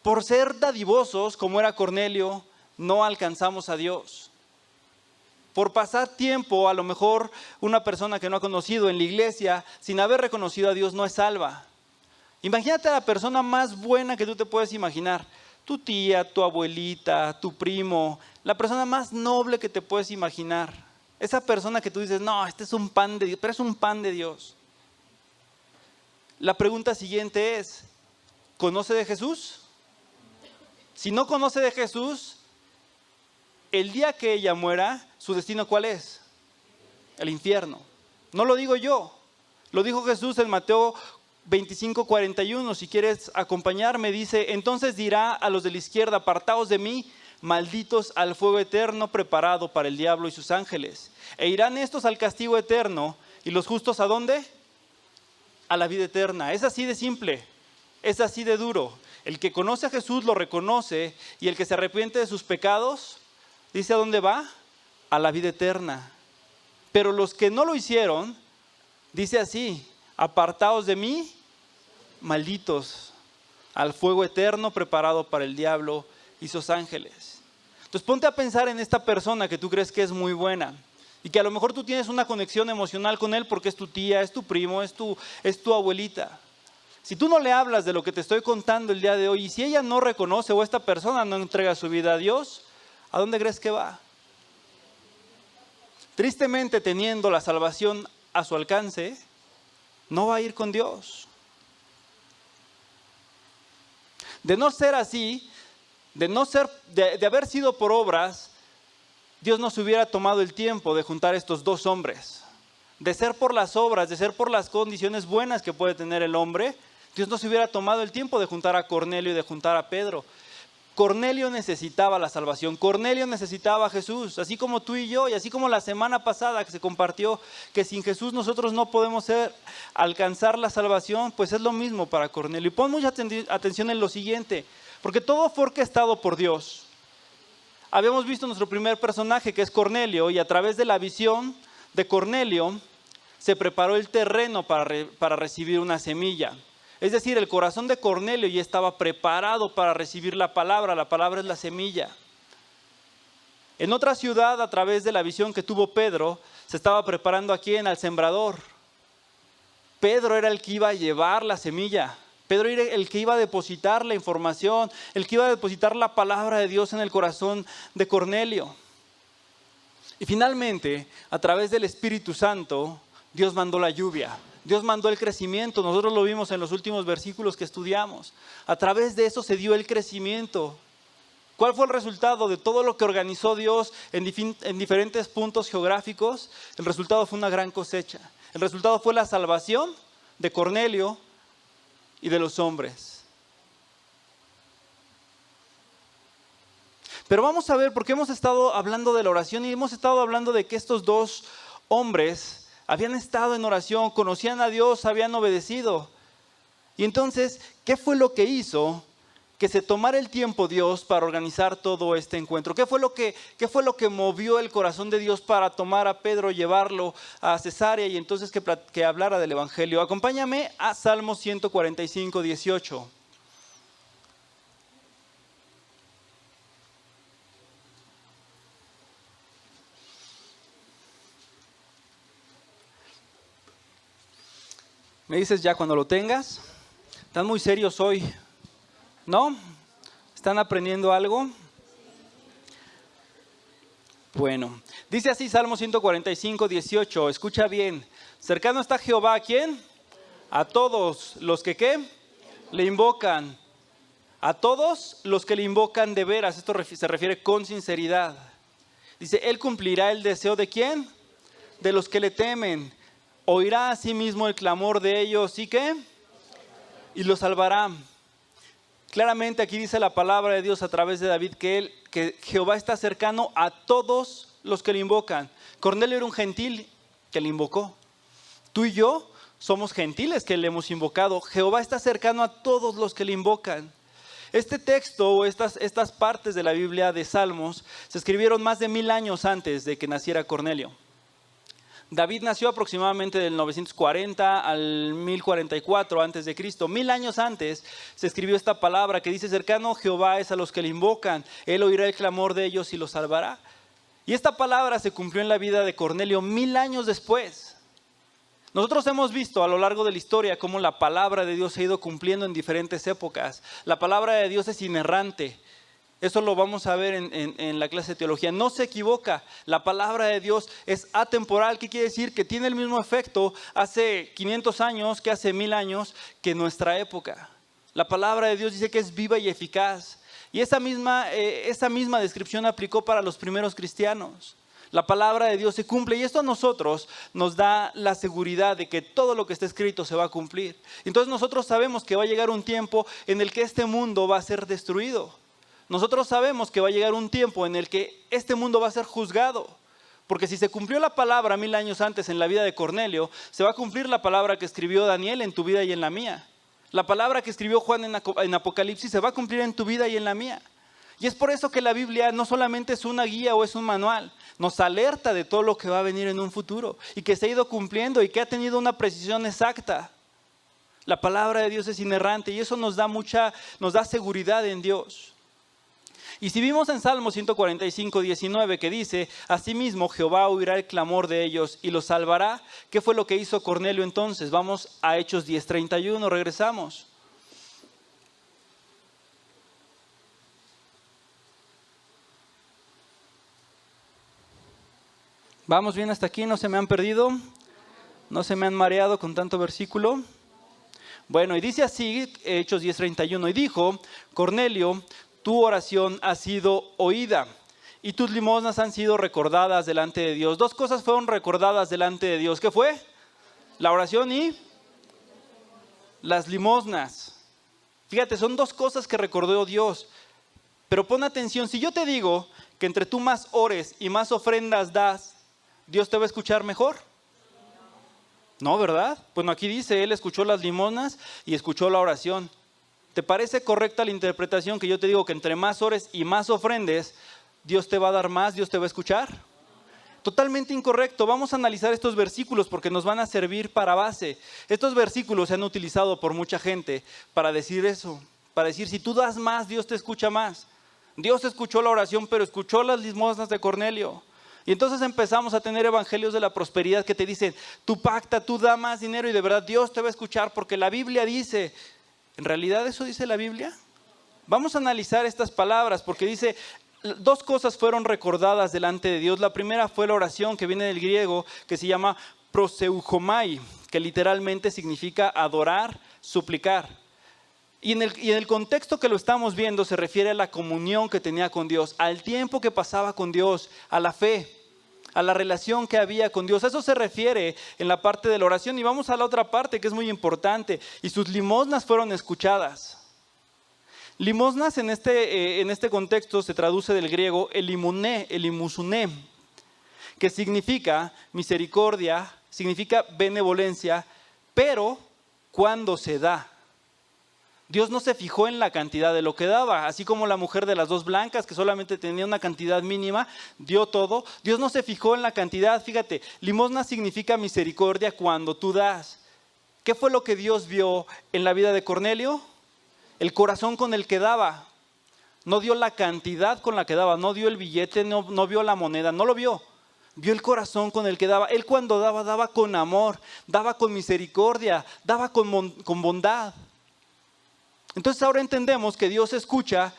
Por ser dadivosos, como era Cornelio, no alcanzamos a Dios. Por pasar tiempo, a lo mejor una persona que no ha conocido en la iglesia, sin haber reconocido a Dios, no es salva. Imagínate a la persona más buena que tú te puedes imaginar. Tu tía, tu abuelita, tu primo, la persona más noble que te puedes imaginar. Esa persona que tú dices, no, este es un pan de Dios, pero es un pan de Dios. La pregunta siguiente es, ¿conoce de Jesús? Si no conoce de Jesús, el día que ella muera, ¿su destino cuál es? El infierno. No lo digo yo, lo dijo Jesús en Mateo 25:41. Si quieres acompañarme, dice, entonces dirá a los de la izquierda, apartaos de mí, malditos al fuego eterno preparado para el diablo y sus ángeles. E irán estos al castigo eterno, y los justos ¿a dónde? A la vida eterna. Es así de simple, es así de duro. El que conoce a Jesús lo reconoce, y el que se arrepiente de sus pecados, ¿dice a dónde va? A la vida eterna. Pero los que no lo hicieron, dice así, apartaos de mí, malditos, al fuego eterno preparado para el diablo y sus ángeles. Entonces ponte a pensar en esta persona que tú crees que es muy buena y que a lo mejor tú tienes una conexión emocional con él porque es tu tía, es tu primo, es tu abuelita. Si tú no le hablas de lo que te estoy contando el día de hoy y si ella no reconoce o esta persona no entrega su vida a Dios, ¿a dónde crees que va? Tristemente, teniendo la salvación a su alcance, no va a ir con Dios. De no ser así, de haber sido por obras, Dios no se hubiera tomado el tiempo de juntar estos dos hombres. De ser por las obras, de ser por las condiciones buenas que puede tener el hombre, Dios no se hubiera tomado el tiempo de juntar a Cornelio y de juntar a Pedro. Cornelio necesitaba la salvación, Cornelio necesitaba a Jesús, así como tú y yo, y así como la semana pasada que se compartió que sin Jesús nosotros no podemos alcanzar la salvación, pues es lo mismo para Cornelio. Y pon mucha atención en lo siguiente, porque todo fue orquestado por Dios. Habíamos visto nuestro primer personaje que es Cornelio, y a través de la visión de Cornelio se preparó el terreno para recibir una semilla. Es decir, el corazón de Cornelio ya estaba preparado para recibir la palabra es la semilla. En otra ciudad, a través de la visión que tuvo Pedro, se estaba preparando ¿a quién? Al sembrador. Pedro era el que iba a llevar la semilla. Pedro era el que iba a depositar la información, el que iba a depositar la palabra de Dios en el corazón de Cornelio. Y finalmente, a través del Espíritu Santo, Dios mandó la lluvia. Dios mandó el crecimiento, nosotros lo vimos en los últimos versículos que estudiamos. A través de eso se dio el crecimiento. ¿Cuál fue el resultado de todo lo que organizó Dios en diferentes puntos geográficos? El resultado fue una gran cosecha. El resultado fue la salvación de Cornelio y de los hombres. Pero vamos a ver, porque hemos estado hablando de la oración y hemos estado hablando de que estos dos hombres habían estado en oración, conocían a Dios, habían obedecido. Y entonces, ¿qué fue lo que hizo que se tomara el tiempo Dios para organizar todo este encuentro. ¿Qué fue lo que movió el corazón de Dios para tomar a Pedro, llevarlo a Cesarea y entonces que hablara del Evangelio? Acompáñame a Salmo 145, 18. Me dices ya cuando lo tengas. Están muy serios hoy, ¿no? ¿Están aprendiendo algo? Bueno, dice así Salmo 145, 18. Escucha bien. Cercano está Jehová, ¿a quién? A todos los que, ¿qué? Le invocan. A todos los que le invocan de veras. Esto se refiere con sinceridad. Dice, Él cumplirá el deseo ¿de quién? De los que le temen. Oirá a sí mismo el clamor de ellos, ¿y qué? Y los salvará. Claramente aquí dice la palabra de Dios a través de David que Jehová está cercano a todos los que le invocan. Cornelio era un gentil que le invocó. Tú y yo somos gentiles que le hemos invocado. Jehová está cercano a todos los que le invocan. Este texto o estas partes de la Biblia de Salmos se escribieron más de 1000 años antes de que naciera Cornelio. David nació aproximadamente del 940 al 1044 antes de Cristo. 1000 años antes se escribió esta palabra que dice: cercano Jehová es a los que le invocan, Él oirá el clamor de ellos y los salvará. Y esta palabra se cumplió en la vida de Cornelio 1000 años después. Nosotros hemos visto a lo largo de la historia cómo la palabra de Dios se ha ido cumpliendo en diferentes épocas. La palabra de Dios es inerrante. Eso lo vamos a ver en la clase de teología. No se equivoca. La palabra de Dios es atemporal. ¿Qué quiere decir? Que tiene el mismo efecto hace 500 años que hace 1000 años que en nuestra época. La palabra de Dios dice que es viva y eficaz. Y esa misma descripción aplicó para los primeros cristianos. La palabra de Dios se cumple y esto a nosotros nos da la seguridad de que todo lo que está escrito se va a cumplir. Entonces nosotros sabemos que va a llegar un tiempo en el que este mundo va a ser destruido. Nosotros sabemos que va a llegar un tiempo en el que este mundo va a ser juzgado. Porque si se cumplió la palabra 1000 años antes en la vida de Cornelio, se va a cumplir la palabra que escribió Daniel en tu vida y en la mía. La palabra que escribió Juan en Apocalipsis se va a cumplir en tu vida y en la mía. Y es por eso que la Biblia no solamente es una guía o es un manual, nos alerta de todo lo que va a venir en un futuro y que se ha ido cumpliendo y que ha tenido una precisión exacta. La palabra de Dios es inerrante y eso nos da seguridad en Dios. Y si vimos en Salmo 145, 19 que dice: asimismo Jehová oirá el clamor de ellos y los salvará. ¿Qué fue lo que hizo Cornelio entonces? Vamos a Hechos 10:31, regresamos. ¿Vamos bien hasta aquí? ¿No se me han perdido? ¿No se me han mareado con tanto versículo? Bueno, y dice así, Hechos 10:31, y dijo: Cornelio, tu oración ha sido oída y tus limosnas han sido recordadas delante de Dios. Dos cosas fueron recordadas delante de Dios. ¿Qué fue? La oración y las limosnas. Fíjate, son dos cosas que recordó Dios. Pero pon atención, si yo te digo que entre tú más ores y más ofrendas das, ¿Dios te va a escuchar mejor? No, ¿verdad? Bueno, aquí dice, Él escuchó las limosnas y escuchó la oración. ¿Te parece correcta la interpretación que yo te digo que entre más ores y más ofrendes, Dios te va a dar más, Dios te va a escuchar? Totalmente incorrecto. Vamos a analizar estos versículos porque nos van a servir para base. Estos versículos se han utilizado por mucha gente para decir eso, para decir si tú das más, Dios te escucha más. Dios escuchó la oración, pero escuchó las limosnas de Cornelio. Y entonces empezamos a tener evangelios de la prosperidad que te dicen, tú pacta, tú da más dinero y de verdad Dios te va a escuchar porque la Biblia dice. ¿En realidad eso dice la Biblia? Vamos a analizar estas palabras porque dice, dos cosas fueron recordadas delante de Dios. La primera fue la oración que viene del griego que se llama proseuchomai, que literalmente significa adorar, suplicar. Y en el contexto que lo estamos viendo se refiere a la comunión que tenía con Dios, al tiempo que pasaba con Dios, a la fe, a la relación que había con Dios. Eso se refiere en la parte de la oración. Y vamos a la otra parte que es muy importante. Y sus limosnas fueron escuchadas. Limosnas en este contexto se traduce del griego elimusuné, que significa misericordia, significa benevolencia, pero cuando se da. Dios no se fijó en la cantidad de lo que daba, así como la mujer de las 2 blancas que solamente tenía una cantidad mínima, dio todo. Dios no se fijó en la cantidad. Fíjate, limosna significa misericordia cuando tú das. ¿Qué fue lo que Dios vio en la vida de Cornelio? El corazón con el que daba. No dio la cantidad con la que daba, no dio el billete, no vio la moneda, no lo vio. Vio el corazón con el que daba. Él cuando daba, daba con amor, daba con misericordia, daba con bondad. Entonces ahora entendemos que Dios escucha,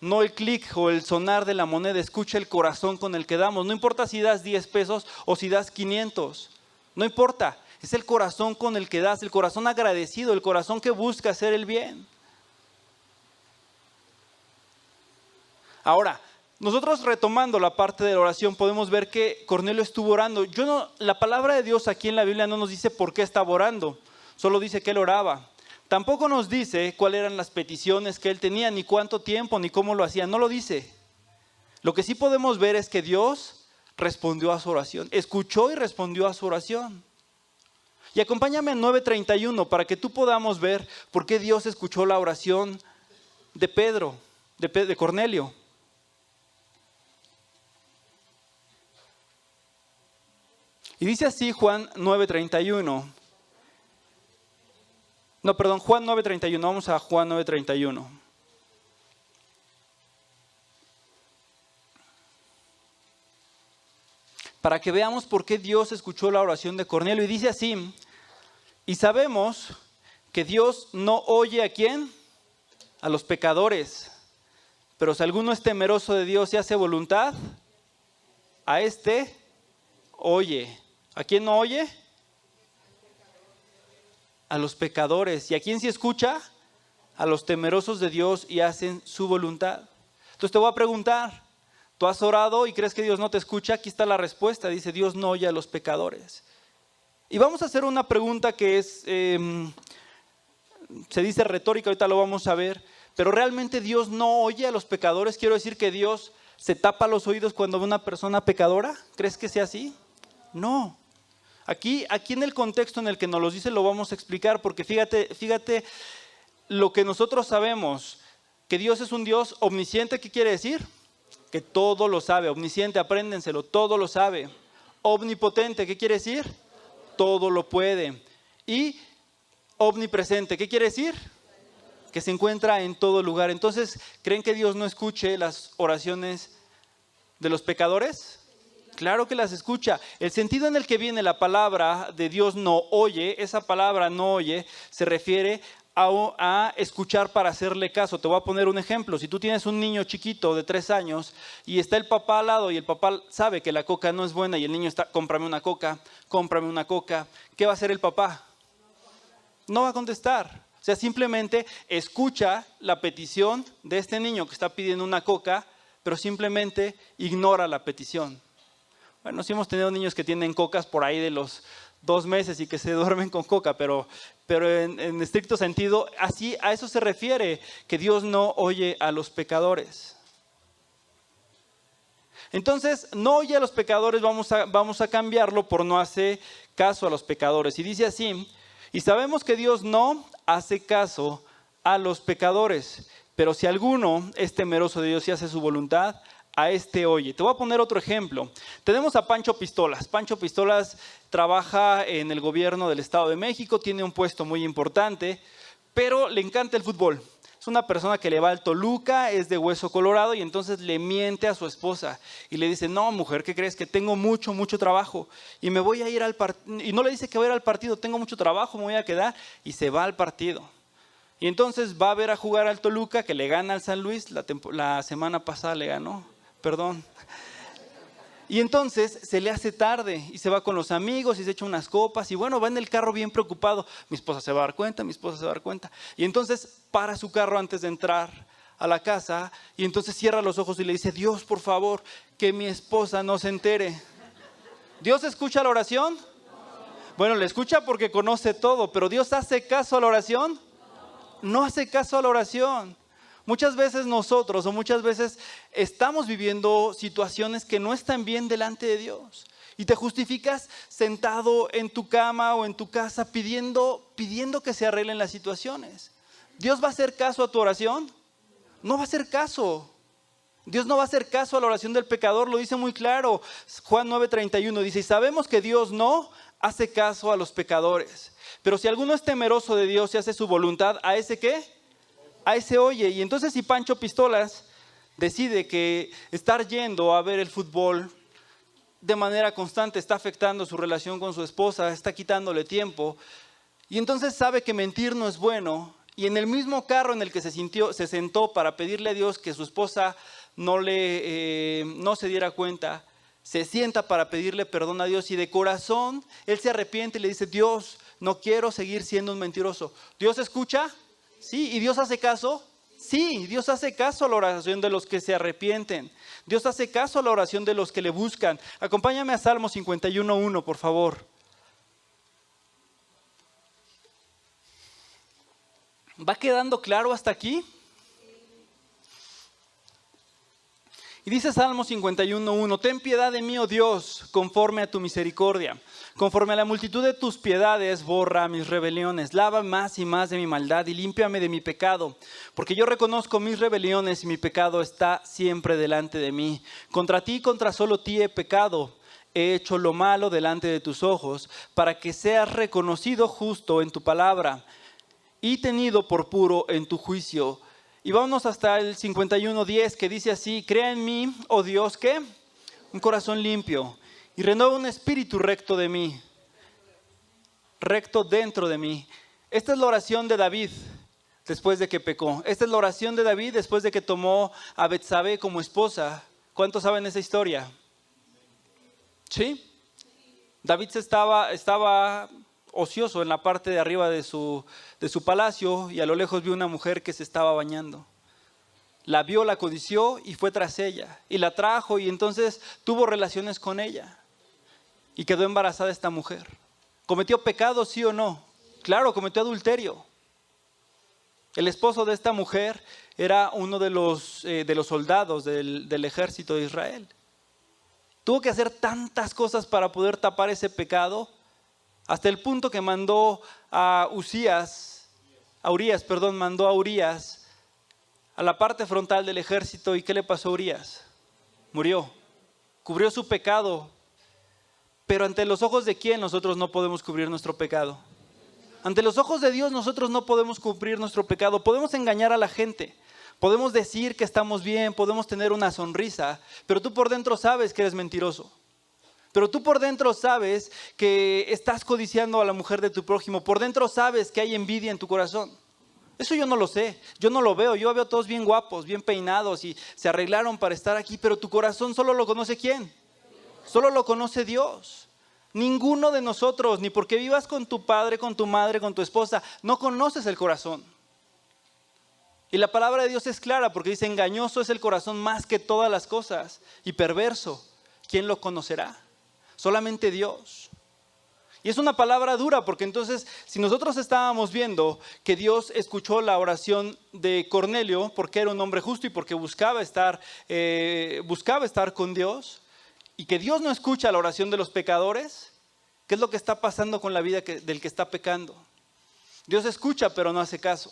no el clic o el sonar de la moneda, escucha el corazón con el que damos. No importa si das 10 pesos o si das 500, no importa. Es el corazón con el que das, el corazón agradecido, el corazón que busca hacer el bien. Ahora, nosotros retomando la parte de la oración podemos ver que Cornelio estuvo orando. La palabra de Dios aquí en la Biblia no nos dice por qué estaba orando, solo dice que él oraba. Tampoco nos dice cuáles eran las peticiones que él tenía, ni cuánto tiempo, ni cómo lo hacía, no lo dice. Lo que sí podemos ver es que Dios respondió a su oración, escuchó y respondió a su oración. Y acompáñame en 9:31 para que tú podamos ver por qué Dios escuchó la oración de Pedro, de Cornelio. Y dice así Juan 9:31. No, perdón, Juan 9:31. Vamos a Juan 9:31. Para que veamos por qué Dios escuchó la oración de Cornelio. Y dice así: y sabemos que Dios no oye ¿a quién? A los pecadores. Pero si alguno es temeroso de Dios y hace voluntad, a este oye. ¿A quién no oye? A los pecadores. ¿Y a quién sí escucha? A los temerosos de Dios y hacen su voluntad. Entonces te voy a preguntar, ¿tú has orado y crees que Dios no te escucha? Aquí está la respuesta, dice Dios no oye a los pecadores. Y vamos a hacer una pregunta que es, se dice retórica, ahorita lo vamos a ver, pero ¿realmente Dios no oye a los pecadores? Quiero decir que Dios se tapa los oídos cuando ve una persona pecadora. ¿Crees que sea así? No. Aquí en el contexto en el que nos lo dice lo vamos a explicar, porque fíjate lo que nosotros sabemos, que Dios es un Dios omnisciente. ¿Qué quiere decir? Que todo lo sabe. Omnisciente, apréndenselo, todo lo sabe. Omnipotente, ¿qué quiere decir? Todo lo puede. Y omnipresente, ¿qué quiere decir? Que se encuentra en todo lugar. Entonces, ¿creen que Dios no escuche las oraciones de los pecadores? Claro que las escucha. El sentido en el que viene la palabra de Dios no oye, esa palabra no oye, se refiere a escuchar para hacerle caso. Te voy a poner un ejemplo. Si tú tienes un niño chiquito de 3 años y está el papá al lado y el papá sabe que la coca no es buena y el niño está, cómprame una coca, ¿qué va a hacer el papá? No va a contestar. O sea, simplemente escucha la petición de este niño que está pidiendo una coca, pero simplemente ignora la petición. Bueno, sí hemos tenido niños que tienen cocas por ahí de los 2 meses y que se duermen con coca, pero en estricto sentido, así a eso se refiere, que Dios no oye a los pecadores. Entonces, no oye a los pecadores, vamos a cambiarlo por no hace caso a los pecadores. Y dice así: y sabemos que Dios no hace caso a los pecadores, pero si alguno es temeroso de Dios y hace su voluntad, a este oye. Te voy a poner otro ejemplo. Tenemos a Pancho Pistolas. Pancho Pistolas trabaja en el gobierno del Estado de México, tiene un puesto muy importante, pero le encanta el fútbol. Es una persona que le va al Toluca, es de hueso colorado y entonces le miente a su esposa y le dice: no, mujer, ¿qué crees? Que tengo mucho trabajo y me voy a ir al partido. Y no le dice que va a ir al partido, tengo mucho trabajo, me voy a quedar, y se va al partido. Y entonces va a ver a jugar al Toluca, que le gana al San Luis, la semana pasada le ganó. Perdón. Y entonces se le hace tarde y se va con los amigos y se echa unas copas y bueno, va en el carro bien preocupado. Mi esposa se va a dar cuenta. Y entonces para su carro antes de entrar a la casa y entonces cierra los ojos y le dice: Dios, por favor, que mi esposa no se entere. ¿Dios escucha la oración? Bueno, le escucha porque conoce todo, pero ¿Dios hace caso a la oración? No hace caso a la oración. Muchas veces estamos viviendo situaciones que no están bien delante de Dios y te justificas sentado en tu cama o en tu casa pidiendo que se arreglen las situaciones. ¿Dios va a hacer caso a tu oración? No va a hacer caso. Dios no va a hacer caso a la oración del pecador, lo dice muy claro. Juan 9:31 dice, y sabemos que Dios no hace caso a los pecadores. Pero si alguno es temeroso de Dios y hace su voluntad, ¿a ese qué? A ese oye. Y entonces si Pancho Pistolas decide que estar yendo a ver el fútbol de manera constante está afectando su relación con su esposa, está quitándole tiempo, y entonces sabe que mentir no es bueno, y en el mismo carro en el que se sentó para pedirle a Dios que su esposa no se diera cuenta, se sienta para pedirle perdón a Dios, y de corazón él se arrepiente y le dice, Dios, no quiero seguir siendo un mentiroso. ¿Dios escucha? Sí. ¿Y Dios hace caso? Sí. Dios hace caso a la oración de los que se arrepienten. Dios hace caso a la oración de los que le buscan. Acompáñame a Salmo 51:1, por favor. ¿Va quedando claro hasta aquí? Y dice Salmo 51:1, ten piedad de mí, oh Dios, conforme a tu misericordia. Conforme a la multitud de tus piedades, borra mis rebeliones. Lava más y más de mi maldad y límpiame de mi pecado. Porque yo reconozco mis rebeliones y mi pecado está siempre delante de mí. Contra ti, contra solo ti he pecado. He hecho lo malo delante de tus ojos, para que seas reconocido justo en tu palabra y tenido por puro en tu juicio. Y vámonos hasta el 51:10, que dice así, crea en mí, oh Dios, ¿qué? Un corazón limpio, y renueva un espíritu recto de mí, recto dentro de mí. Esta es la oración de David después de que pecó. Esta es la oración de David después de que tomó a Betsabé como esposa. ¿Cuántos saben esa historia? ¿Sí? David estaba ocioso en la parte de arriba de su palacio, y a lo lejos vio una mujer que se estaba bañando. La vio, la codició y fue tras ella y la trajo, y entonces tuvo relaciones con ella y quedó embarazada esta mujer. ¿Cometió pecado, sí o no? Claro, cometió adulterio. El esposo de esta mujer era uno de los soldados del ejército de Israel. Tuvo que hacer tantas cosas para poder tapar ese pecado, hasta el punto que mandó a Urías a la parte frontal del ejército. ¿Y qué le pasó a Urías? Murió. Cubrió su pecado. Pero ante los ojos de ¿quién nosotros no podemos cubrir nuestro pecado? Ante los ojos de Dios nosotros no podemos cubrir nuestro pecado. Podemos engañar a la gente, podemos decir que estamos bien, podemos tener una sonrisa, pero tú por dentro sabes que eres mentiroso. Pero tú por dentro sabes que estás codiciando a la mujer de tu prójimo. Por dentro sabes que hay envidia en tu corazón. Eso yo no lo sé, yo no lo veo. Yo veo a todos bien guapos, bien peinados y se arreglaron para estar aquí. Pero tu corazón solo lo conoce ¿quién? Solo lo conoce Dios. Ninguno de nosotros, ni porque vivas con tu padre, con tu madre, con tu esposa, no conoces el corazón. Y la palabra de Dios es clara porque dice, engañoso es el corazón más que todas las cosas y perverso. ¿Quién lo conocerá? Solamente Dios. Y es una palabra dura porque entonces si nosotros estábamos viendo que Dios escuchó la oración de Cornelio porque era un hombre justo y porque buscaba estar con Dios, y que Dios no escucha la oración de los pecadores, ¿qué es lo que está pasando con la vida del que está pecando? Dios escucha pero no hace caso.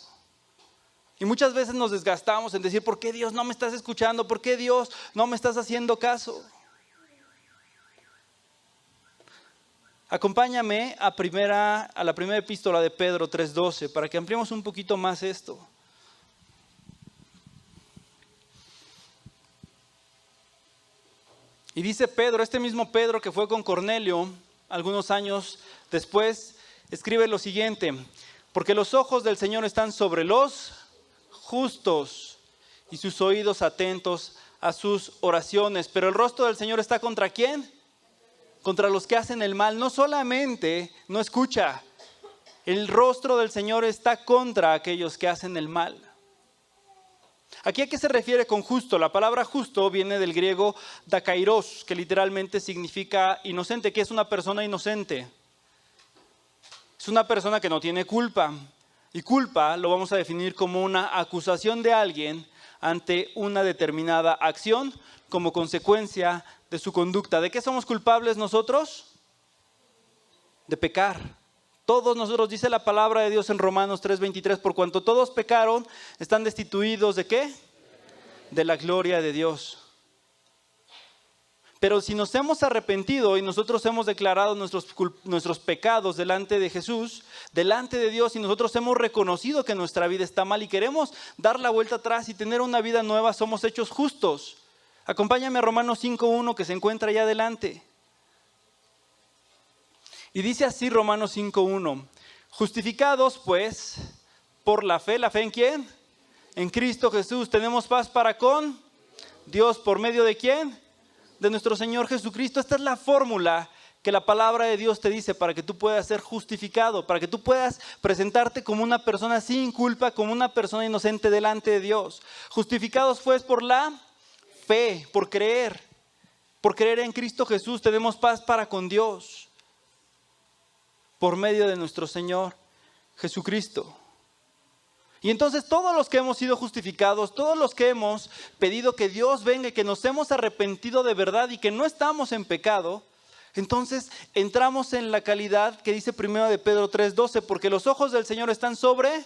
Y muchas veces nos desgastamos en decir, ¿por qué Dios no me estás escuchando? ¿Por qué Dios no me estás haciendo caso? Acompáñame a la primera epístola de Pedro 3:12 para que ampliemos un poquito más esto. Y dice Pedro, este mismo Pedro que fue con Cornelio algunos años después, escribe lo siguiente: porque los ojos del Señor están sobre los justos y sus oídos atentos a sus oraciones. Pero el rostro del Señor está ¿contra quién? Contra los que hacen el mal. No solamente no escucha, el rostro del Señor está contra aquellos que hacen el mal. ¿Aquí a qué se refiere con justo? La palabra justo viene del griego dakairos, que literalmente significa inocente, que es una persona inocente. Es una persona que no tiene culpa. Y culpa lo vamos a definir como una acusación de alguien ante una determinada acción como consecuencia de su conducta. ¿De qué somos culpables nosotros? De pecar. Todos nosotros, dice la palabra de Dios en Romanos 3:23, por cuanto todos pecaron, están destituidos ¿de qué? De la gloria de Dios. Pero si nos hemos arrepentido y nosotros hemos declarado nuestros pecados delante de Jesús, delante de Dios, y nosotros hemos reconocido que nuestra vida está mal y queremos dar la vuelta atrás y tener una vida nueva, somos hechos justos. Acompáñame a Romanos 5:1 que se encuentra allá adelante. Y dice así Romanos 5:1, justificados pues por ¿la fe en quién? En Cristo Jesús, tenemos paz para con Dios, ¿por medio de quién? De nuestro Señor Jesucristo. Esta es la fórmula que la palabra de Dios te dice para que tú puedas ser justificado, para que tú puedas presentarte como una persona sin culpa, como una persona inocente delante de Dios. Justificados pues por la fe, por creer en Cristo Jesús, tenemos paz para con Dios, por medio de nuestro Señor Jesucristo. Y entonces todos los que hemos sido justificados, todos los que hemos pedido que Dios venga y que nos hemos arrepentido de verdad y que no estamos en pecado, entonces entramos en la calidad que dice 1 de Pedro 3:12, porque los ojos del Señor están sobre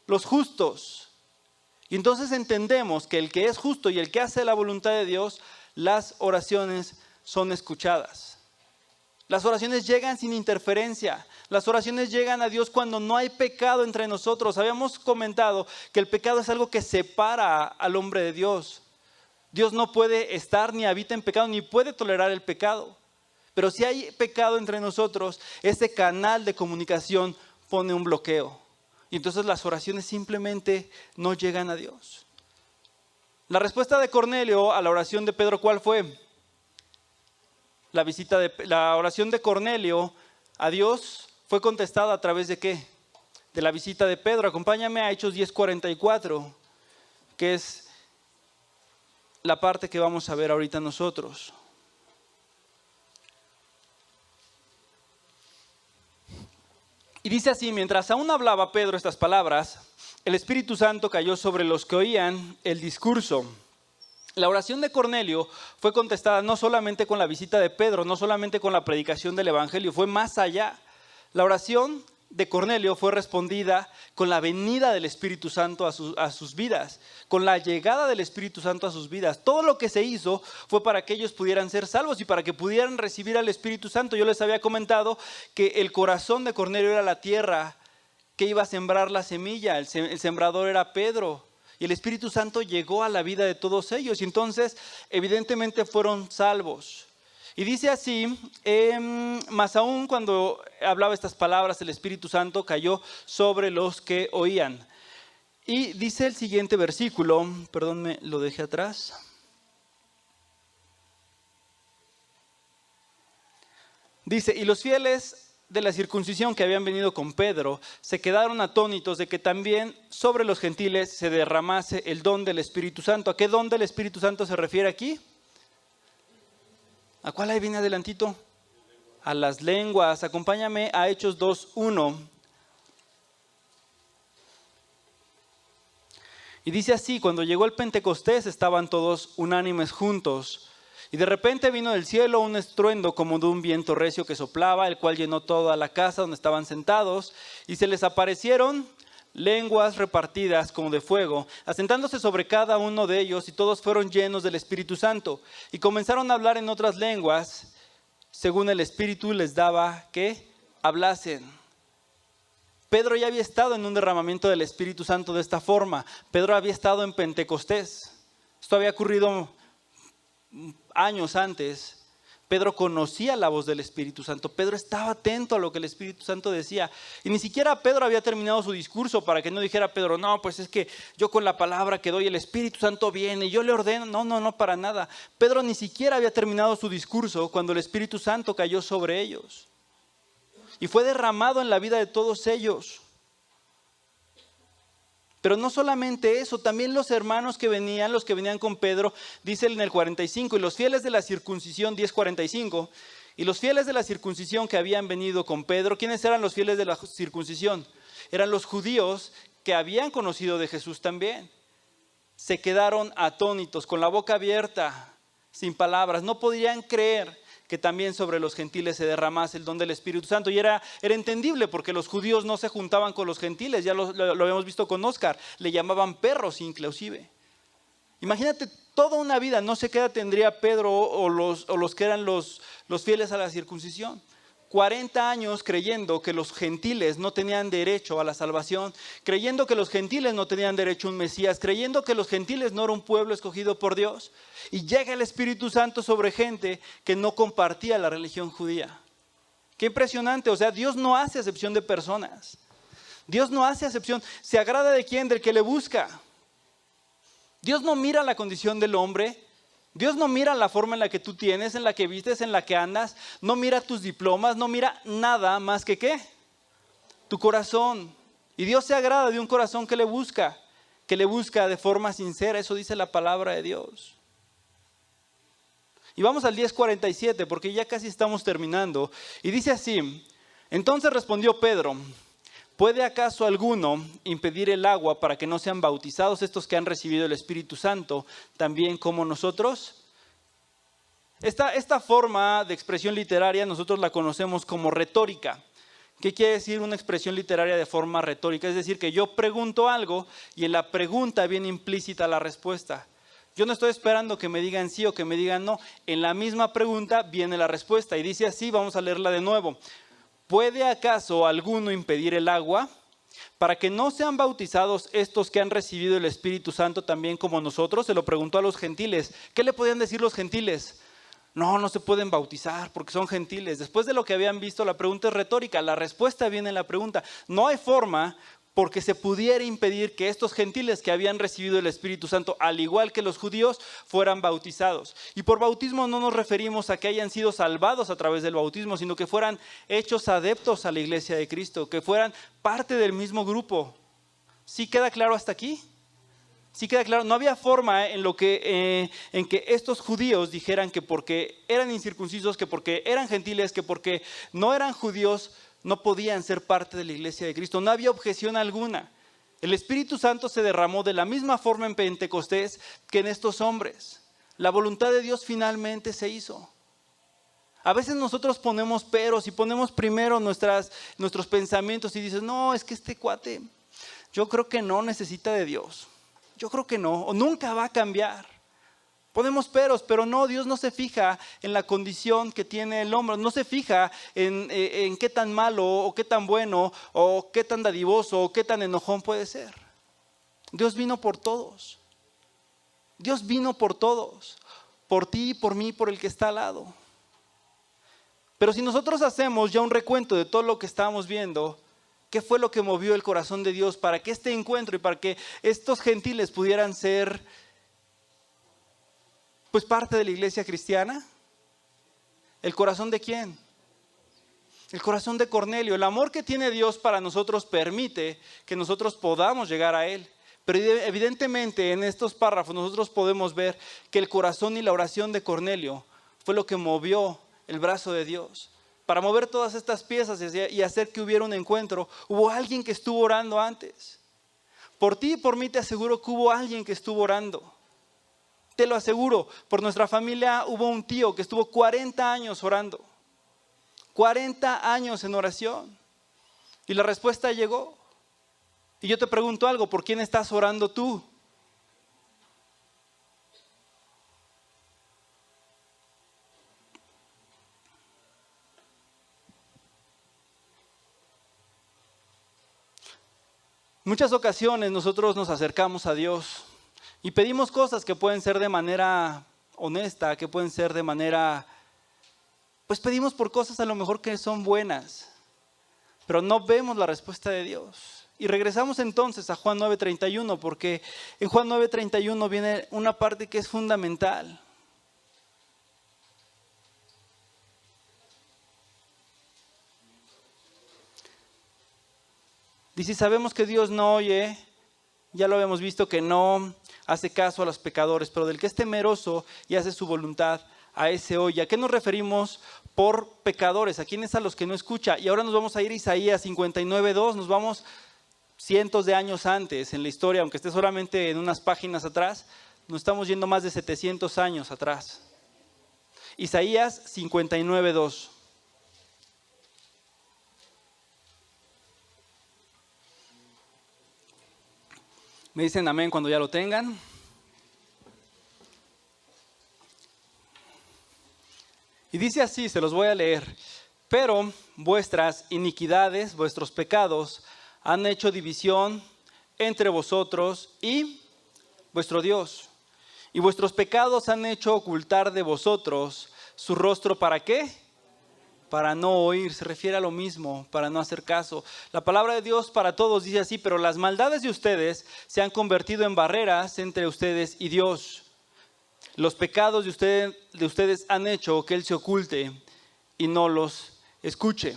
los justos. Y entonces entendemos que el que es justo y el que hace la voluntad de Dios, las oraciones son escuchadas. Las oraciones llegan sin interferencia. Las oraciones llegan a Dios cuando no hay pecado entre nosotros. Habíamos comentado que el pecado es algo que separa al hombre de Dios. Dios no puede estar ni habita en pecado, ni puede tolerar el pecado. Pero si hay pecado entre nosotros, ese canal de comunicación pone un bloqueo. Y entonces las oraciones simplemente no llegan a Dios. La respuesta de Cornelio a la oración de Pedro, ¿cuál fue? La oración de Cornelio a Dios fue contestada a través de ¿qué? De la visita de Pedro. Acompáñame a Hechos 10:44, que es la parte que vamos a ver ahorita nosotros. Y dice así, mientras aún hablaba Pedro estas palabras, el Espíritu Santo cayó sobre los que oían el discurso. La oración de Cornelio fue contestada no solamente con la visita de Pedro, no solamente con la predicación del Evangelio, fue más allá. La oración de Cornelio fue respondida con la venida del Espíritu Santo a sus vidas, con la llegada del Espíritu Santo a sus vidas. Todo lo que se hizo fue para que ellos pudieran ser salvos y para que pudieran recibir al Espíritu Santo. Yo les había comentado que el corazón de Cornelio era la tierra que iba a sembrar la semilla, el sembrador era Pedro. Y el Espíritu Santo llegó a la vida de todos ellos y entonces evidentemente fueron salvos. Y dice así, más aún cuando hablaba estas palabras, el Espíritu Santo cayó sobre los que oían. Y dice el siguiente versículo, perdón, me lo dejé atrás. Dice, y los fieles de la circuncisión que habían venido con Pedro se quedaron atónitos de que también sobre los gentiles se derramase el don del Espíritu Santo. ¿A qué don del Espíritu Santo se refiere aquí? ¿A cuál ahí viene adelantito? A las lenguas. Acompáñame a Hechos 2:1. Y dice así, cuando llegó el Pentecostés estaban todos unánimes juntos. Y de repente vino del cielo un estruendo como de un viento recio que soplaba, el cual llenó toda la casa donde estaban sentados. Y se les aparecieron lenguas repartidas como de fuego, asentándose sobre cada uno de ellos, y todos fueron llenos del Espíritu Santo. Y comenzaron a hablar en otras lenguas, según el Espíritu les daba que hablasen. Pedro ya había estado en un derramamiento del Espíritu Santo de esta forma. Pedro había estado en Pentecostés. Esto había ocurrido años antes. Pedro conocía la voz del Espíritu Santo. Pedro estaba atento a lo que el Espíritu Santo decía. Y ni siquiera Pedro había terminado su discurso para que no dijera Pedro, no, pues es que yo con la palabra que doy el Espíritu Santo viene y yo le ordeno. No, para nada. Pedro ni siquiera había terminado su discurso cuando el Espíritu Santo cayó sobre ellos. Y fue derramado en la vida de todos ellos. Pero no solamente eso, también los hermanos los que venían con Pedro, dice en el 45, y los fieles de la circuncisión, 10:45, y los fieles de la circuncisión que habían venido con Pedro, ¿quiénes eran los fieles de la circuncisión? Eran los judíos que habían conocido de Jesús también. Se quedaron atónitos, con la boca abierta, sin palabras, no podían creer que también sobre los gentiles se derramase el don del Espíritu Santo. Y era entendible porque los judíos no se juntaban con los gentiles, ya lo habíamos visto con Oscar, le llamaban perros inclusive. Imagínate toda una vida, no sé qué edad tendría Pedro o los que eran los fieles a la circuncisión. 40 años creyendo que los gentiles no tenían derecho a la salvación, creyendo que los gentiles no tenían derecho a un Mesías, creyendo que los gentiles no eran un pueblo escogido por Dios. Y llega el Espíritu Santo sobre gente que no compartía la religión judía. Qué impresionante, o sea, Dios no hace acepción de personas. Dios no hace acepción. ¿Se agrada de quién? Del que le busca. Dios no mira la condición del hombre. Dios no mira la forma en la que tú tienes, en la que vistes, en la que andas. No mira tus diplomas, no mira nada más que ¿qué? Tu corazón. Y Dios se agrada de un corazón que le busca de forma sincera. Eso dice la palabra de Dios. Y vamos al 10:47 porque ya casi estamos terminando. Y dice así: entonces respondió Pedro: ¿puede acaso alguno impedir el agua para que no sean bautizados estos que han recibido el Espíritu Santo, también como nosotros? Esta forma de expresión literaria nosotros la conocemos como retórica. ¿Qué quiere decir una expresión literaria de forma retórica? Es decir, que yo pregunto algo y en la pregunta viene implícita la respuesta. Yo no estoy esperando que me digan sí o que me digan no. En la misma pregunta viene la respuesta y dice así, vamos a leerla de nuevo. ¿Puede acaso alguno impedir el agua para que no sean bautizados estos que han recibido el Espíritu Santo también como nosotros? Se lo preguntó a los gentiles. ¿Qué le podían decir los gentiles? No se pueden bautizar porque son gentiles. Después de lo que habían visto, la pregunta es retórica. La respuesta viene en la pregunta. No hay forma porque se pudiera impedir que estos gentiles que habían recibido el Espíritu Santo, al igual que los judíos, fueran bautizados. Y por bautismo no nos referimos a que hayan sido salvados a través del bautismo, sino que fueran hechos adeptos a la iglesia de Cristo, que fueran parte del mismo grupo. ¿Sí queda claro hasta aquí? Sí queda claro. No había forma en que estos judíos dijeran que porque eran incircuncisos, que porque eran gentiles, que porque no eran judíos, no podían ser parte de la iglesia de Cristo. No había objeción alguna. El Espíritu Santo se derramó de la misma forma en Pentecostés que en estos hombres. La voluntad de Dios finalmente se hizo. A veces nosotros ponemos peros y ponemos primero nuestros pensamientos y dices, no, es que este cuate, yo creo que no necesita de Dios. Yo creo que no, o nunca va a cambiar. Ponemos peros, pero no, Dios no se fija en la condición que tiene el hombre, no se fija en qué tan malo o qué tan bueno o qué tan dadivoso o qué tan enojón puede ser. Dios vino por todos. Dios vino por todos, por ti, por mí, por el que está al lado. Pero si nosotros hacemos ya un recuento de todo lo que estábamos viendo, ¿qué fue lo que movió el corazón de Dios para que este encuentro y para que estos gentiles pudieran ser pues parte de la iglesia cristiana? ¿El corazón de quién? El corazón de Cornelio. El amor que tiene Dios para nosotros permite que nosotros podamos llegar a Él. Pero evidentemente en estos párrafos nosotros podemos ver que el corazón y la oración de Cornelio fue lo que movió el brazo de Dios. Para mover todas estas piezas y hacer que hubiera un encuentro, hubo alguien que estuvo orando antes. Por ti y por mí te aseguro que hubo alguien que estuvo orando. Te lo aseguro, por nuestra familia hubo un tío que estuvo 40 años orando. 40 años en oración. Y la respuesta llegó. Y yo te pregunto algo, ¿por quién estás orando tú? Muchas ocasiones nosotros nos acercamos a Dios y pedimos cosas que pueden ser de manera honesta, que pueden ser de manera, pues pedimos por cosas a lo mejor que son buenas, pero no vemos la respuesta de Dios. Y regresamos entonces a Juan 9:31, porque en Juan 9:31 viene una parte que es fundamental. Dice, sabemos que Dios no oye, ya lo habíamos visto, que no hace caso a los pecadores, pero del que es temeroso y hace su voluntad, a ese oye. ¿A qué nos referimos por pecadores? ¿A quiénes? A los que no escucha. Y ahora nos vamos a ir a Isaías 59:2, nos vamos cientos de años antes en la historia, aunque esté solamente en unas páginas atrás, nos estamos yendo más de 700 años atrás. Isaías 59:2. Me dicen amén cuando ya lo tengan. Y dice así, se los voy a leer. Pero vuestras iniquidades, vuestros pecados, han hecho división entre vosotros y vuestro Dios. Y vuestros pecados han hecho ocultar de vosotros su rostro. ¿Para qué? Para no oír. Se refiere a lo mismo, para no hacer caso. La palabra de Dios para todos dice así: pero las maldades de ustedes se han convertido en barreras entre ustedes y Dios. Los pecados de ustedes han hecho que Él se oculte y no los escuche.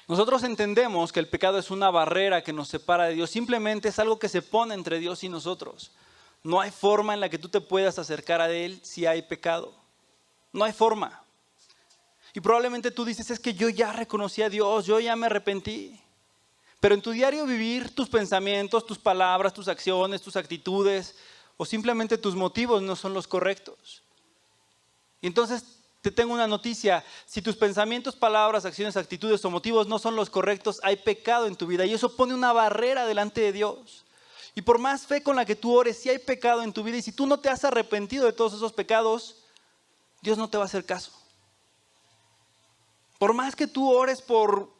Nosotros entendemos que el pecado es una barrera que nos separa de Dios. Simplemente es algo que se pone entre Dios y nosotros. No hay forma en la que tú te puedas acercar a Él si hay pecado. No hay forma. Y probablemente tú dices, es que yo ya reconocí a Dios, yo ya me arrepentí. Pero en tu diario vivir, tus pensamientos, tus palabras, tus acciones, tus actitudes o simplemente tus motivos no son los correctos. Y entonces te tengo una noticia: si tus pensamientos, palabras, acciones, actitudes o motivos no son los correctos, hay pecado en tu vida y eso pone una barrera delante de Dios. Y por más fe con la que tú ores, si hay pecado en tu vida y si tú no te has arrepentido de todos esos pecados, Dios no te va a hacer caso. Por más que tú ores por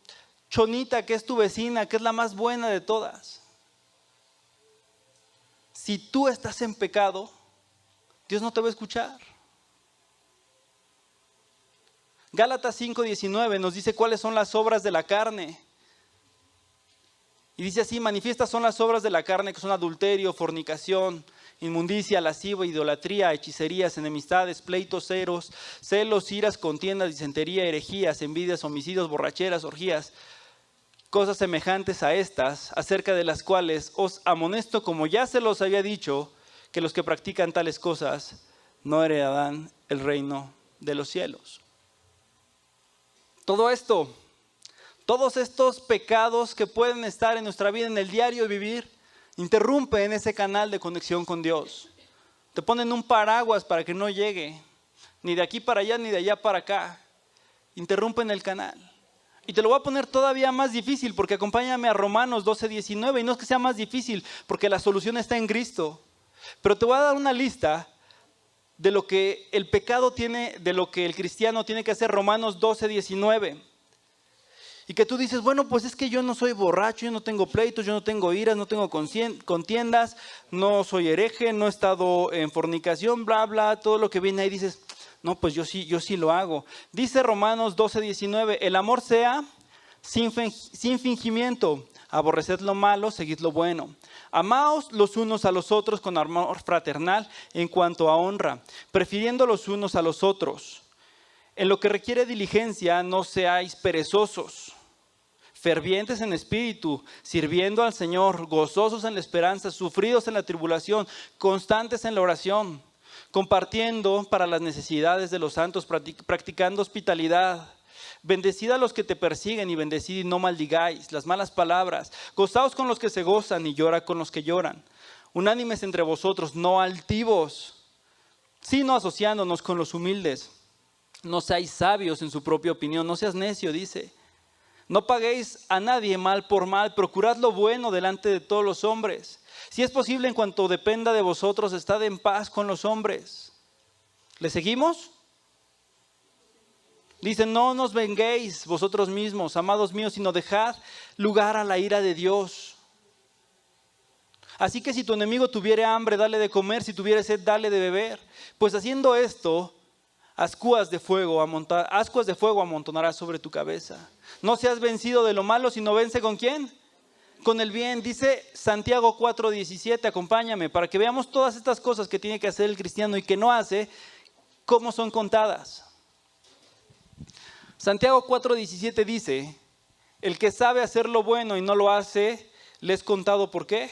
Chonita, que es tu vecina, que es la más buena de todas, si tú estás en pecado, Dios no te va a escuchar. Gálatas 5:19 nos dice cuáles son las obras de la carne. Y dice así: manifiestas son las obras de la carne, que son adulterio, fornicación, inmundicia, lascivia, idolatría, hechicerías, enemistades, pleitos, celos, iras, contiendas, disentería, herejías, envidias, homicidios, borracheras, orgías, cosas semejantes a estas, acerca de las cuales os amonesto, como ya se los había dicho, que los que practican tales cosas no heredarán el reino de los cielos. Todo esto, todos estos pecados que pueden estar en nuestra vida en el diario vivir, interrumpen ese canal de conexión con Dios. Te ponen un paraguas para que no llegue ni de aquí para allá ni de allá para acá. Interrumpen el canal. Y te lo voy a poner todavía más difícil, porque acompáñame a Romanos 12:19. Y no es que sea más difícil, porque la solución está en Cristo. Pero te voy a dar una lista de lo que el pecado tiene, de lo que el cristiano tiene que hacer. Romanos 12:19. Y que tú dices, bueno, pues es que yo no soy borracho, yo no tengo pleitos, yo no tengo iras, no tengo contiendas, no soy hereje, no he estado en fornicación, bla, bla, todo lo que viene ahí. Dices, no, pues yo sí lo hago. Dice Romanos 12:19, el amor sea sin fingimiento, aborreced lo malo, seguid lo bueno. Amaos los unos a los otros con amor fraternal en cuanto a honra, prefiriendo los unos a los otros. En lo que requiere diligencia, no seáis perezosos, fervientes en espíritu, sirviendo al Señor, gozosos en la esperanza, sufridos en la tribulación, constantes en la oración, compartiendo para las necesidades de los santos, practicando hospitalidad. Bendecid a los que te persiguen y bendecid y no maldigáis las malas palabras. Gozaos con los que se gozan y llora con los que lloran. Unánimes entre vosotros, no altivos, sino asociándonos con los humildes. No seáis sabios en su propia opinión, no seas necio, dice. No paguéis a nadie mal por mal, procurad lo bueno delante de todos los hombres. Si es posible, en cuanto dependa de vosotros, estad en paz con los hombres. ¿Le seguimos? Dice, no nos venguéis vosotros mismos, amados míos, sino dejad lugar a la ira de Dios. Así que si tu enemigo tuviere hambre, dale de comer, si tuviere sed, dale de beber. Pues haciendo esto, ascuas de fuego amontonarás sobre tu cabeza. No seas vencido de lo malo, sino vence ¿con quién? Con el bien. Dice Santiago 4:17, acompáñame, para que veamos todas estas cosas que tiene que hacer el cristiano y que no hace, cómo son contadas. Santiago 4:17 dice, el que sabe hacer lo bueno y no lo hace, le es contado ¿por qué?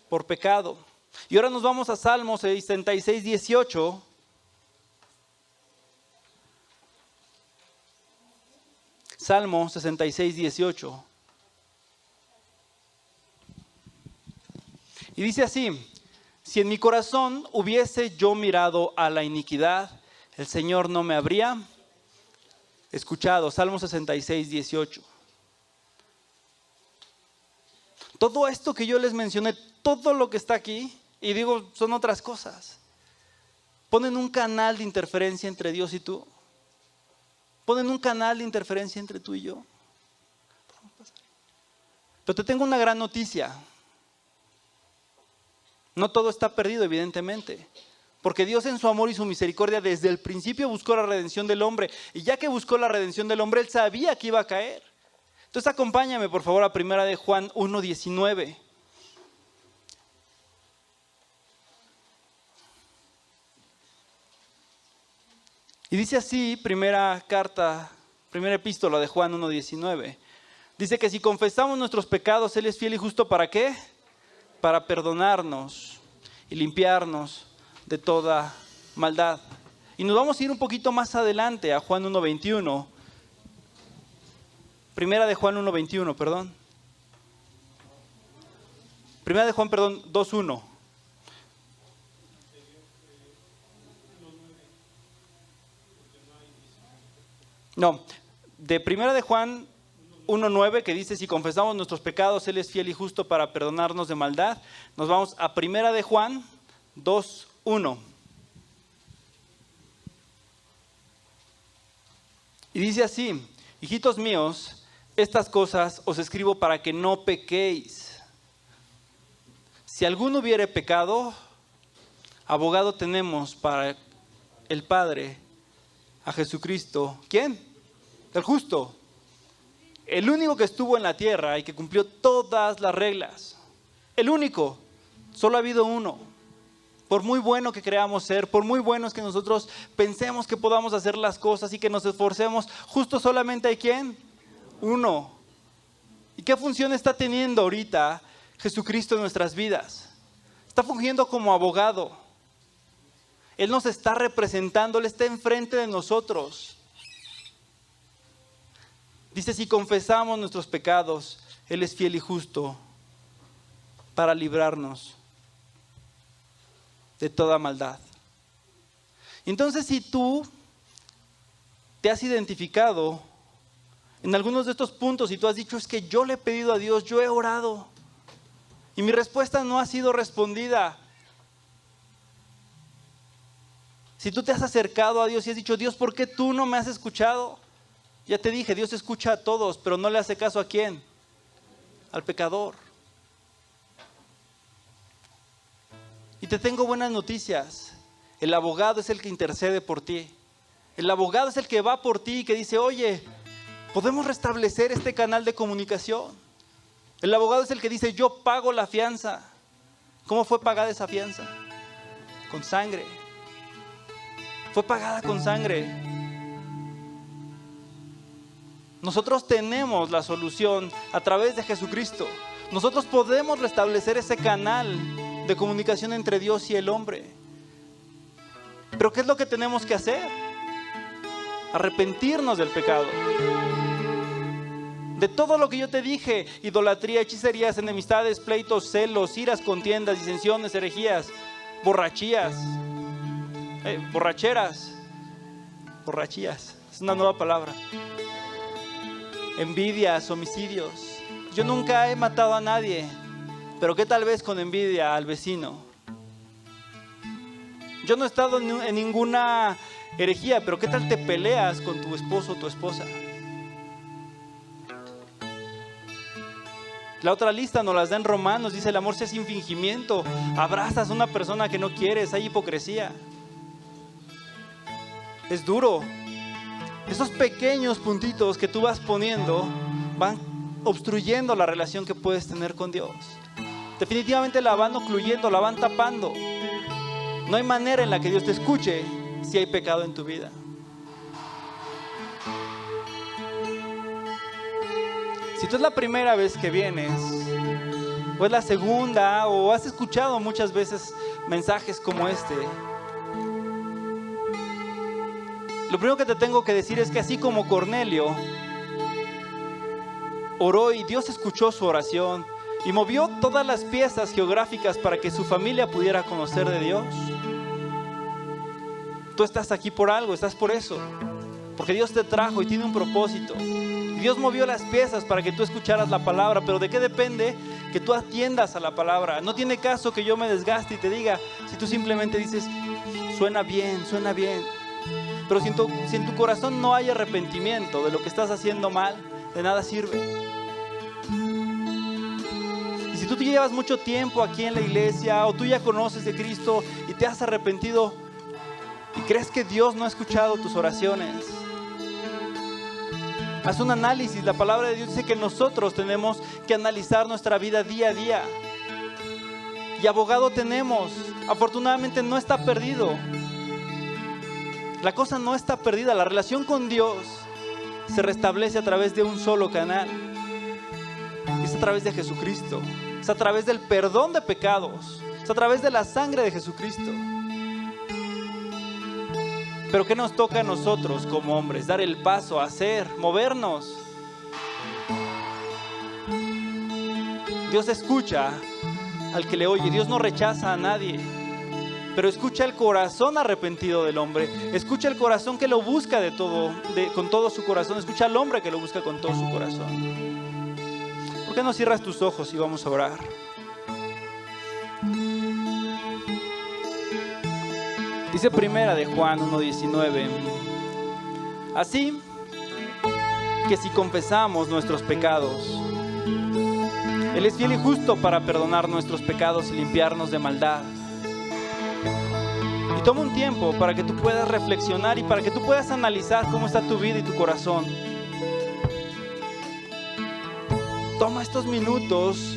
Por pecado. Y ahora nos vamos a Salmos 66:18. Salmo 66:18. Y dice así, Si en mi corazón hubiese yo mirado a la iniquidad, el Señor no me habría escuchado. Salmo 66, 18. Todo esto que yo les mencioné, todo lo que está aquí, y digo, son otras cosas. Ponen un canal de interferencia entre Dios y tú. Ponen un canal de interferencia entre tú y yo. Pero te tengo una gran noticia. No todo está perdido, evidentemente. Porque Dios en su amor y su misericordia desde el principio buscó la redención del hombre. Y ya que buscó la redención del hombre, Él sabía que iba a caer. Entonces acompáñame por favor a 1 de Juan 1:19. Y dice así, primera epístola de Juan 1:19. Dice que si confesamos nuestros pecados, Él es fiel y justo, ¿para qué? Para perdonarnos y limpiarnos de toda maldad. Y nos vamos a ir un poquito más adelante a Juan 1:21. Primera de Juan 1:21, perdón. Primera de Juan, perdón, 2:1. No, de Primera de Juan 1:9, que dice, si confesamos nuestros pecados, Él es fiel y justo para perdonarnos de maldad. Nos vamos a 1 de Juan 2:1. Y dice así, hijitos míos, estas cosas os escribo para que no pequéis. Si alguno hubiere pecado, abogado tenemos para el Padre, a Jesucristo. ¿Quién? El justo. El único que estuvo en la tierra y que cumplió todas las reglas. El único. Solo ha habido uno. Por muy bueno que creamos ser, por muy buenos que nosotros pensemos que podamos hacer las cosas y que nos esforcemos, justo solamente hay ¿quién? Uno. ¿Y qué función está teniendo ahorita Jesucristo en nuestras vidas? Está fungiendo como abogado. Él nos está representando, Él está enfrente de nosotros. Dice, si confesamos nuestros pecados, Él es fiel y justo para librarnos de toda maldad. Entonces, si tú te has identificado en algunos de estos puntos y tú has dicho, es que yo le he pedido a Dios, yo he orado y mi respuesta no ha sido respondida. Si tú te has acercado a Dios y has dicho, Dios, ¿por qué tú no me has escuchado? Ya te dije, Dios escucha a todos, pero no le hace caso ¿a quién? Al pecador. Y te tengo buenas noticias. El abogado es el que intercede por ti. El abogado es el que va por ti y que dice, oye, ¿podemos restablecer este canal de comunicación? El abogado es el que dice, yo pago la fianza. ¿Cómo fue pagada esa fianza? Con sangre. Fue pagada con sangre. Nosotros tenemos la solución a través de Jesucristo. Nosotros podemos restablecer ese canal de comunicación entre Dios y el hombre. Pero ¿qué es lo que tenemos que hacer? Arrepentirnos del pecado. De todo lo que yo te dije, idolatría, hechicerías, enemistades, pleitos, celos, iras, contiendas, disensiones, herejías, borrachías, borrachías, es una nueva palabra. Envidias, homicidios. Yo nunca he matado a nadie, pero ¿qué tal vez con envidia al vecino? Yo no he estado en ninguna herejía, pero ¿qué tal te peleas con tu esposo o tu esposa? La otra lista nos las da en Romanos, dice el amor sea sin fingimiento. Abrazas a una persona que no quieres, hay hipocresía. Es duro. Esos pequeños puntitos que tú vas poniendo van obstruyendo la relación que puedes tener con Dios. Definitivamente la van ocluyendo, la van tapando. No hay manera en la que Dios te escuche si hay pecado en tu vida. Si tú es la primera vez que vienes, o es la segunda, o has escuchado muchas veces mensajes como este, lo primero que te tengo que decir es que así como Cornelio oró y Dios escuchó su oración, y movió todas las piezas geográficas para que su familia pudiera conocer de Dios. Tú estás aquí por algo, estás por eso, porque Dios te trajo y tiene un propósito. Y Dios movió las piezas para que tú escucharas la palabra, pero ¿de qué depende que tú atiendas a la palabra? No tiene caso que yo me desgaste y te diga, si tú simplemente dices, suena bien, pero si en tu corazón no hay arrepentimiento de lo que estás haciendo mal, de nada sirve. Y si tú te llevas mucho tiempo aquí en la iglesia, o tú ya conoces de Cristo y te has arrepentido y crees que Dios no ha escuchado tus oraciones, haz un análisis. La palabra de Dios dice que nosotros tenemos que analizar nuestra vida día a día. Y abogado tenemos. Afortunadamente no está perdido. La cosa no está perdida. La relación con Dios se restablece a través de un solo canal. Es a través de Jesucristo. Es a través del perdón de pecados. Es a través de la sangre de Jesucristo. Pero ¿qué nos toca a nosotros como hombres? Dar el paso, hacer, movernos. Dios escucha al que le oye. Dios no rechaza a nadie, pero escucha el corazón arrepentido del hombre. Escucha el corazón que lo busca con todo su corazón. Escucha al hombre que lo busca con todo su corazón. ¿Por qué no cierras tus ojos y vamos a orar? Dice primera de Juan 1:19. Así que si confesamos nuestros pecados, Él es fiel y justo para perdonar nuestros pecados y limpiarnos de maldad. Y toma un tiempo para que tú puedas reflexionar y para que tú puedas analizar cómo está tu vida y tu corazón. Toma estos minutos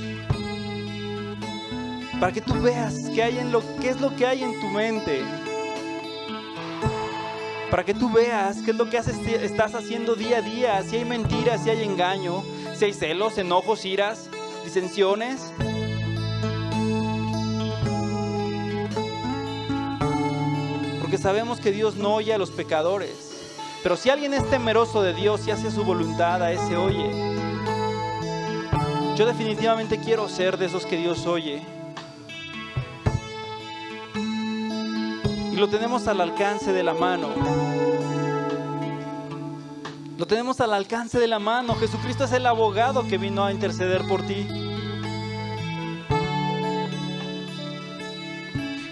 para que tú veas qué es lo que hay en tu mente. Para que tú veas qué es lo que estás haciendo día a día. Si hay mentiras, si hay engaño, si hay celos, enojos, iras, disensiones. Porque sabemos que Dios no oye a los pecadores. Pero si alguien es temeroso de Dios y hace su voluntad, a ese oye. Yo definitivamente quiero ser de esos que Dios oye. Y lo tenemos al alcance de la mano. Lo tenemos al alcance de la mano. Jesucristo es el abogado que vino a interceder por ti.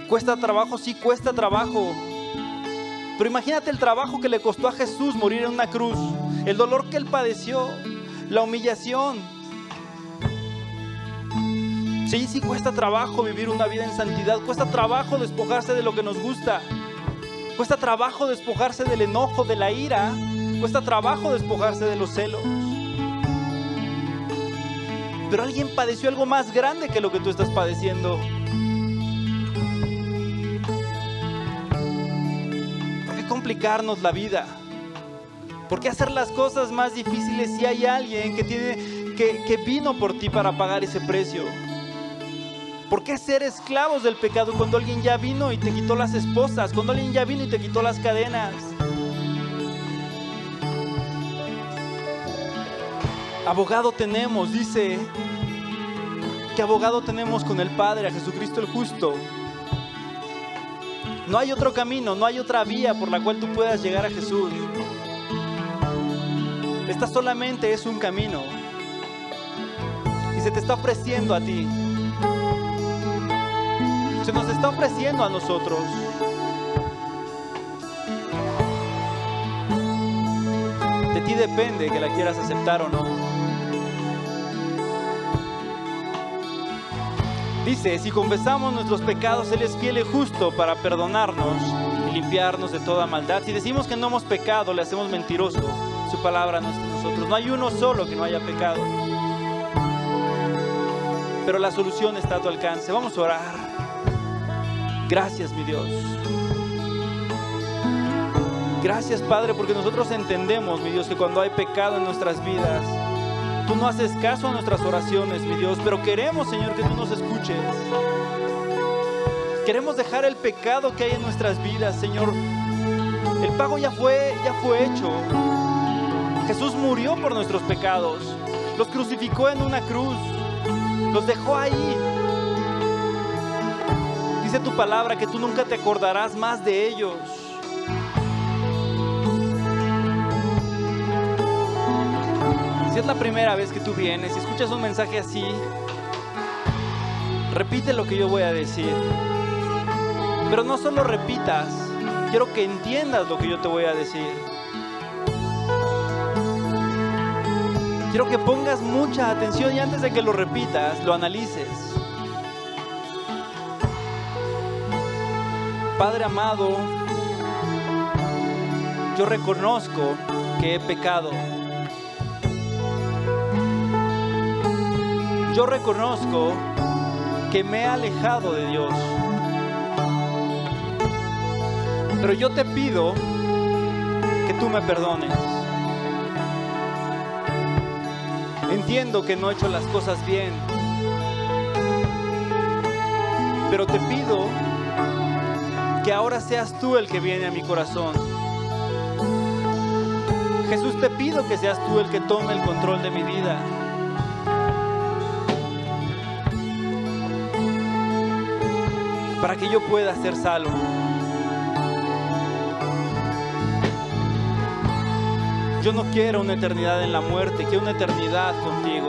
¿Cuesta trabajo? Sí, cuesta trabajo. Pero imagínate el trabajo que le costó a Jesús morir en una cruz. El dolor que Él padeció. La humillación. Sí, cuesta trabajo vivir una vida en santidad. Cuesta trabajo despojarse de lo que nos gusta. Cuesta trabajo despojarse del enojo, de la ira. Cuesta trabajo despojarse de los celos. Pero alguien padeció algo más grande que lo que tú estás padeciendo. ¿Por qué complicarnos la vida? ¿Por qué hacer las cosas más difíciles si hay alguien que vino por ti para pagar ese precio? ¿Por qué ser esclavos del pecado cuando alguien ya vino y te quitó las esposas? Cuando alguien ya vino y te quitó las cadenas. Abogado tenemos, dice que abogado tenemos con el Padre, a Jesucristo el justo. No hay otro camino, no hay otra vía por la cual tú puedas llegar a Jesús. Esta solamente es un camino. Y se te está ofreciendo a ti. Se nos está ofreciendo a nosotros. De ti depende que la quieras aceptar o no. Dice, si confesamos nuestros pecados, Él es fiel y justo para perdonarnos y limpiarnos de toda maldad. Si decimos que no hemos pecado, le hacemos mentiroso. Su palabra no está en nosotros. No hay uno solo que no haya pecado. Pero la solución está a tu alcance. Vamos a orar. Gracias, mi Dios. Gracias, Padre, porque nosotros entendemos, mi Dios, que cuando hay pecado en nuestras vidas, tú no haces caso a nuestras oraciones, mi Dios, pero queremos, Señor, que tú nos escuches. Queremos dejar el pecado que hay en nuestras vidas, Señor. El pago ya fue hecho. Jesús murió por nuestros pecados. Los crucificó en una cruz. Los dejó ahí. Dice tu palabra que tú nunca te acordarás más de ellos. Si es la primera vez que tú vienes y escuchas un mensaje así, repite lo que yo voy a decir. Pero no solo repitas, quiero que entiendas lo que yo te voy a decir. Quiero que pongas mucha atención y antes de que lo repitas, lo analices. Padre amado, yo reconozco que he pecado. Yo reconozco que me he alejado de Dios. Pero yo te pido que tú me perdones. Entiendo que no he hecho las cosas bien, pero te pido que ahora seas tú el que viene a mi corazón. Jesús, te pido que seas tú el que tome el control de mi vida. Para que yo pueda ser salvo. Yo no quiero una eternidad en la muerte, quiero una eternidad contigo.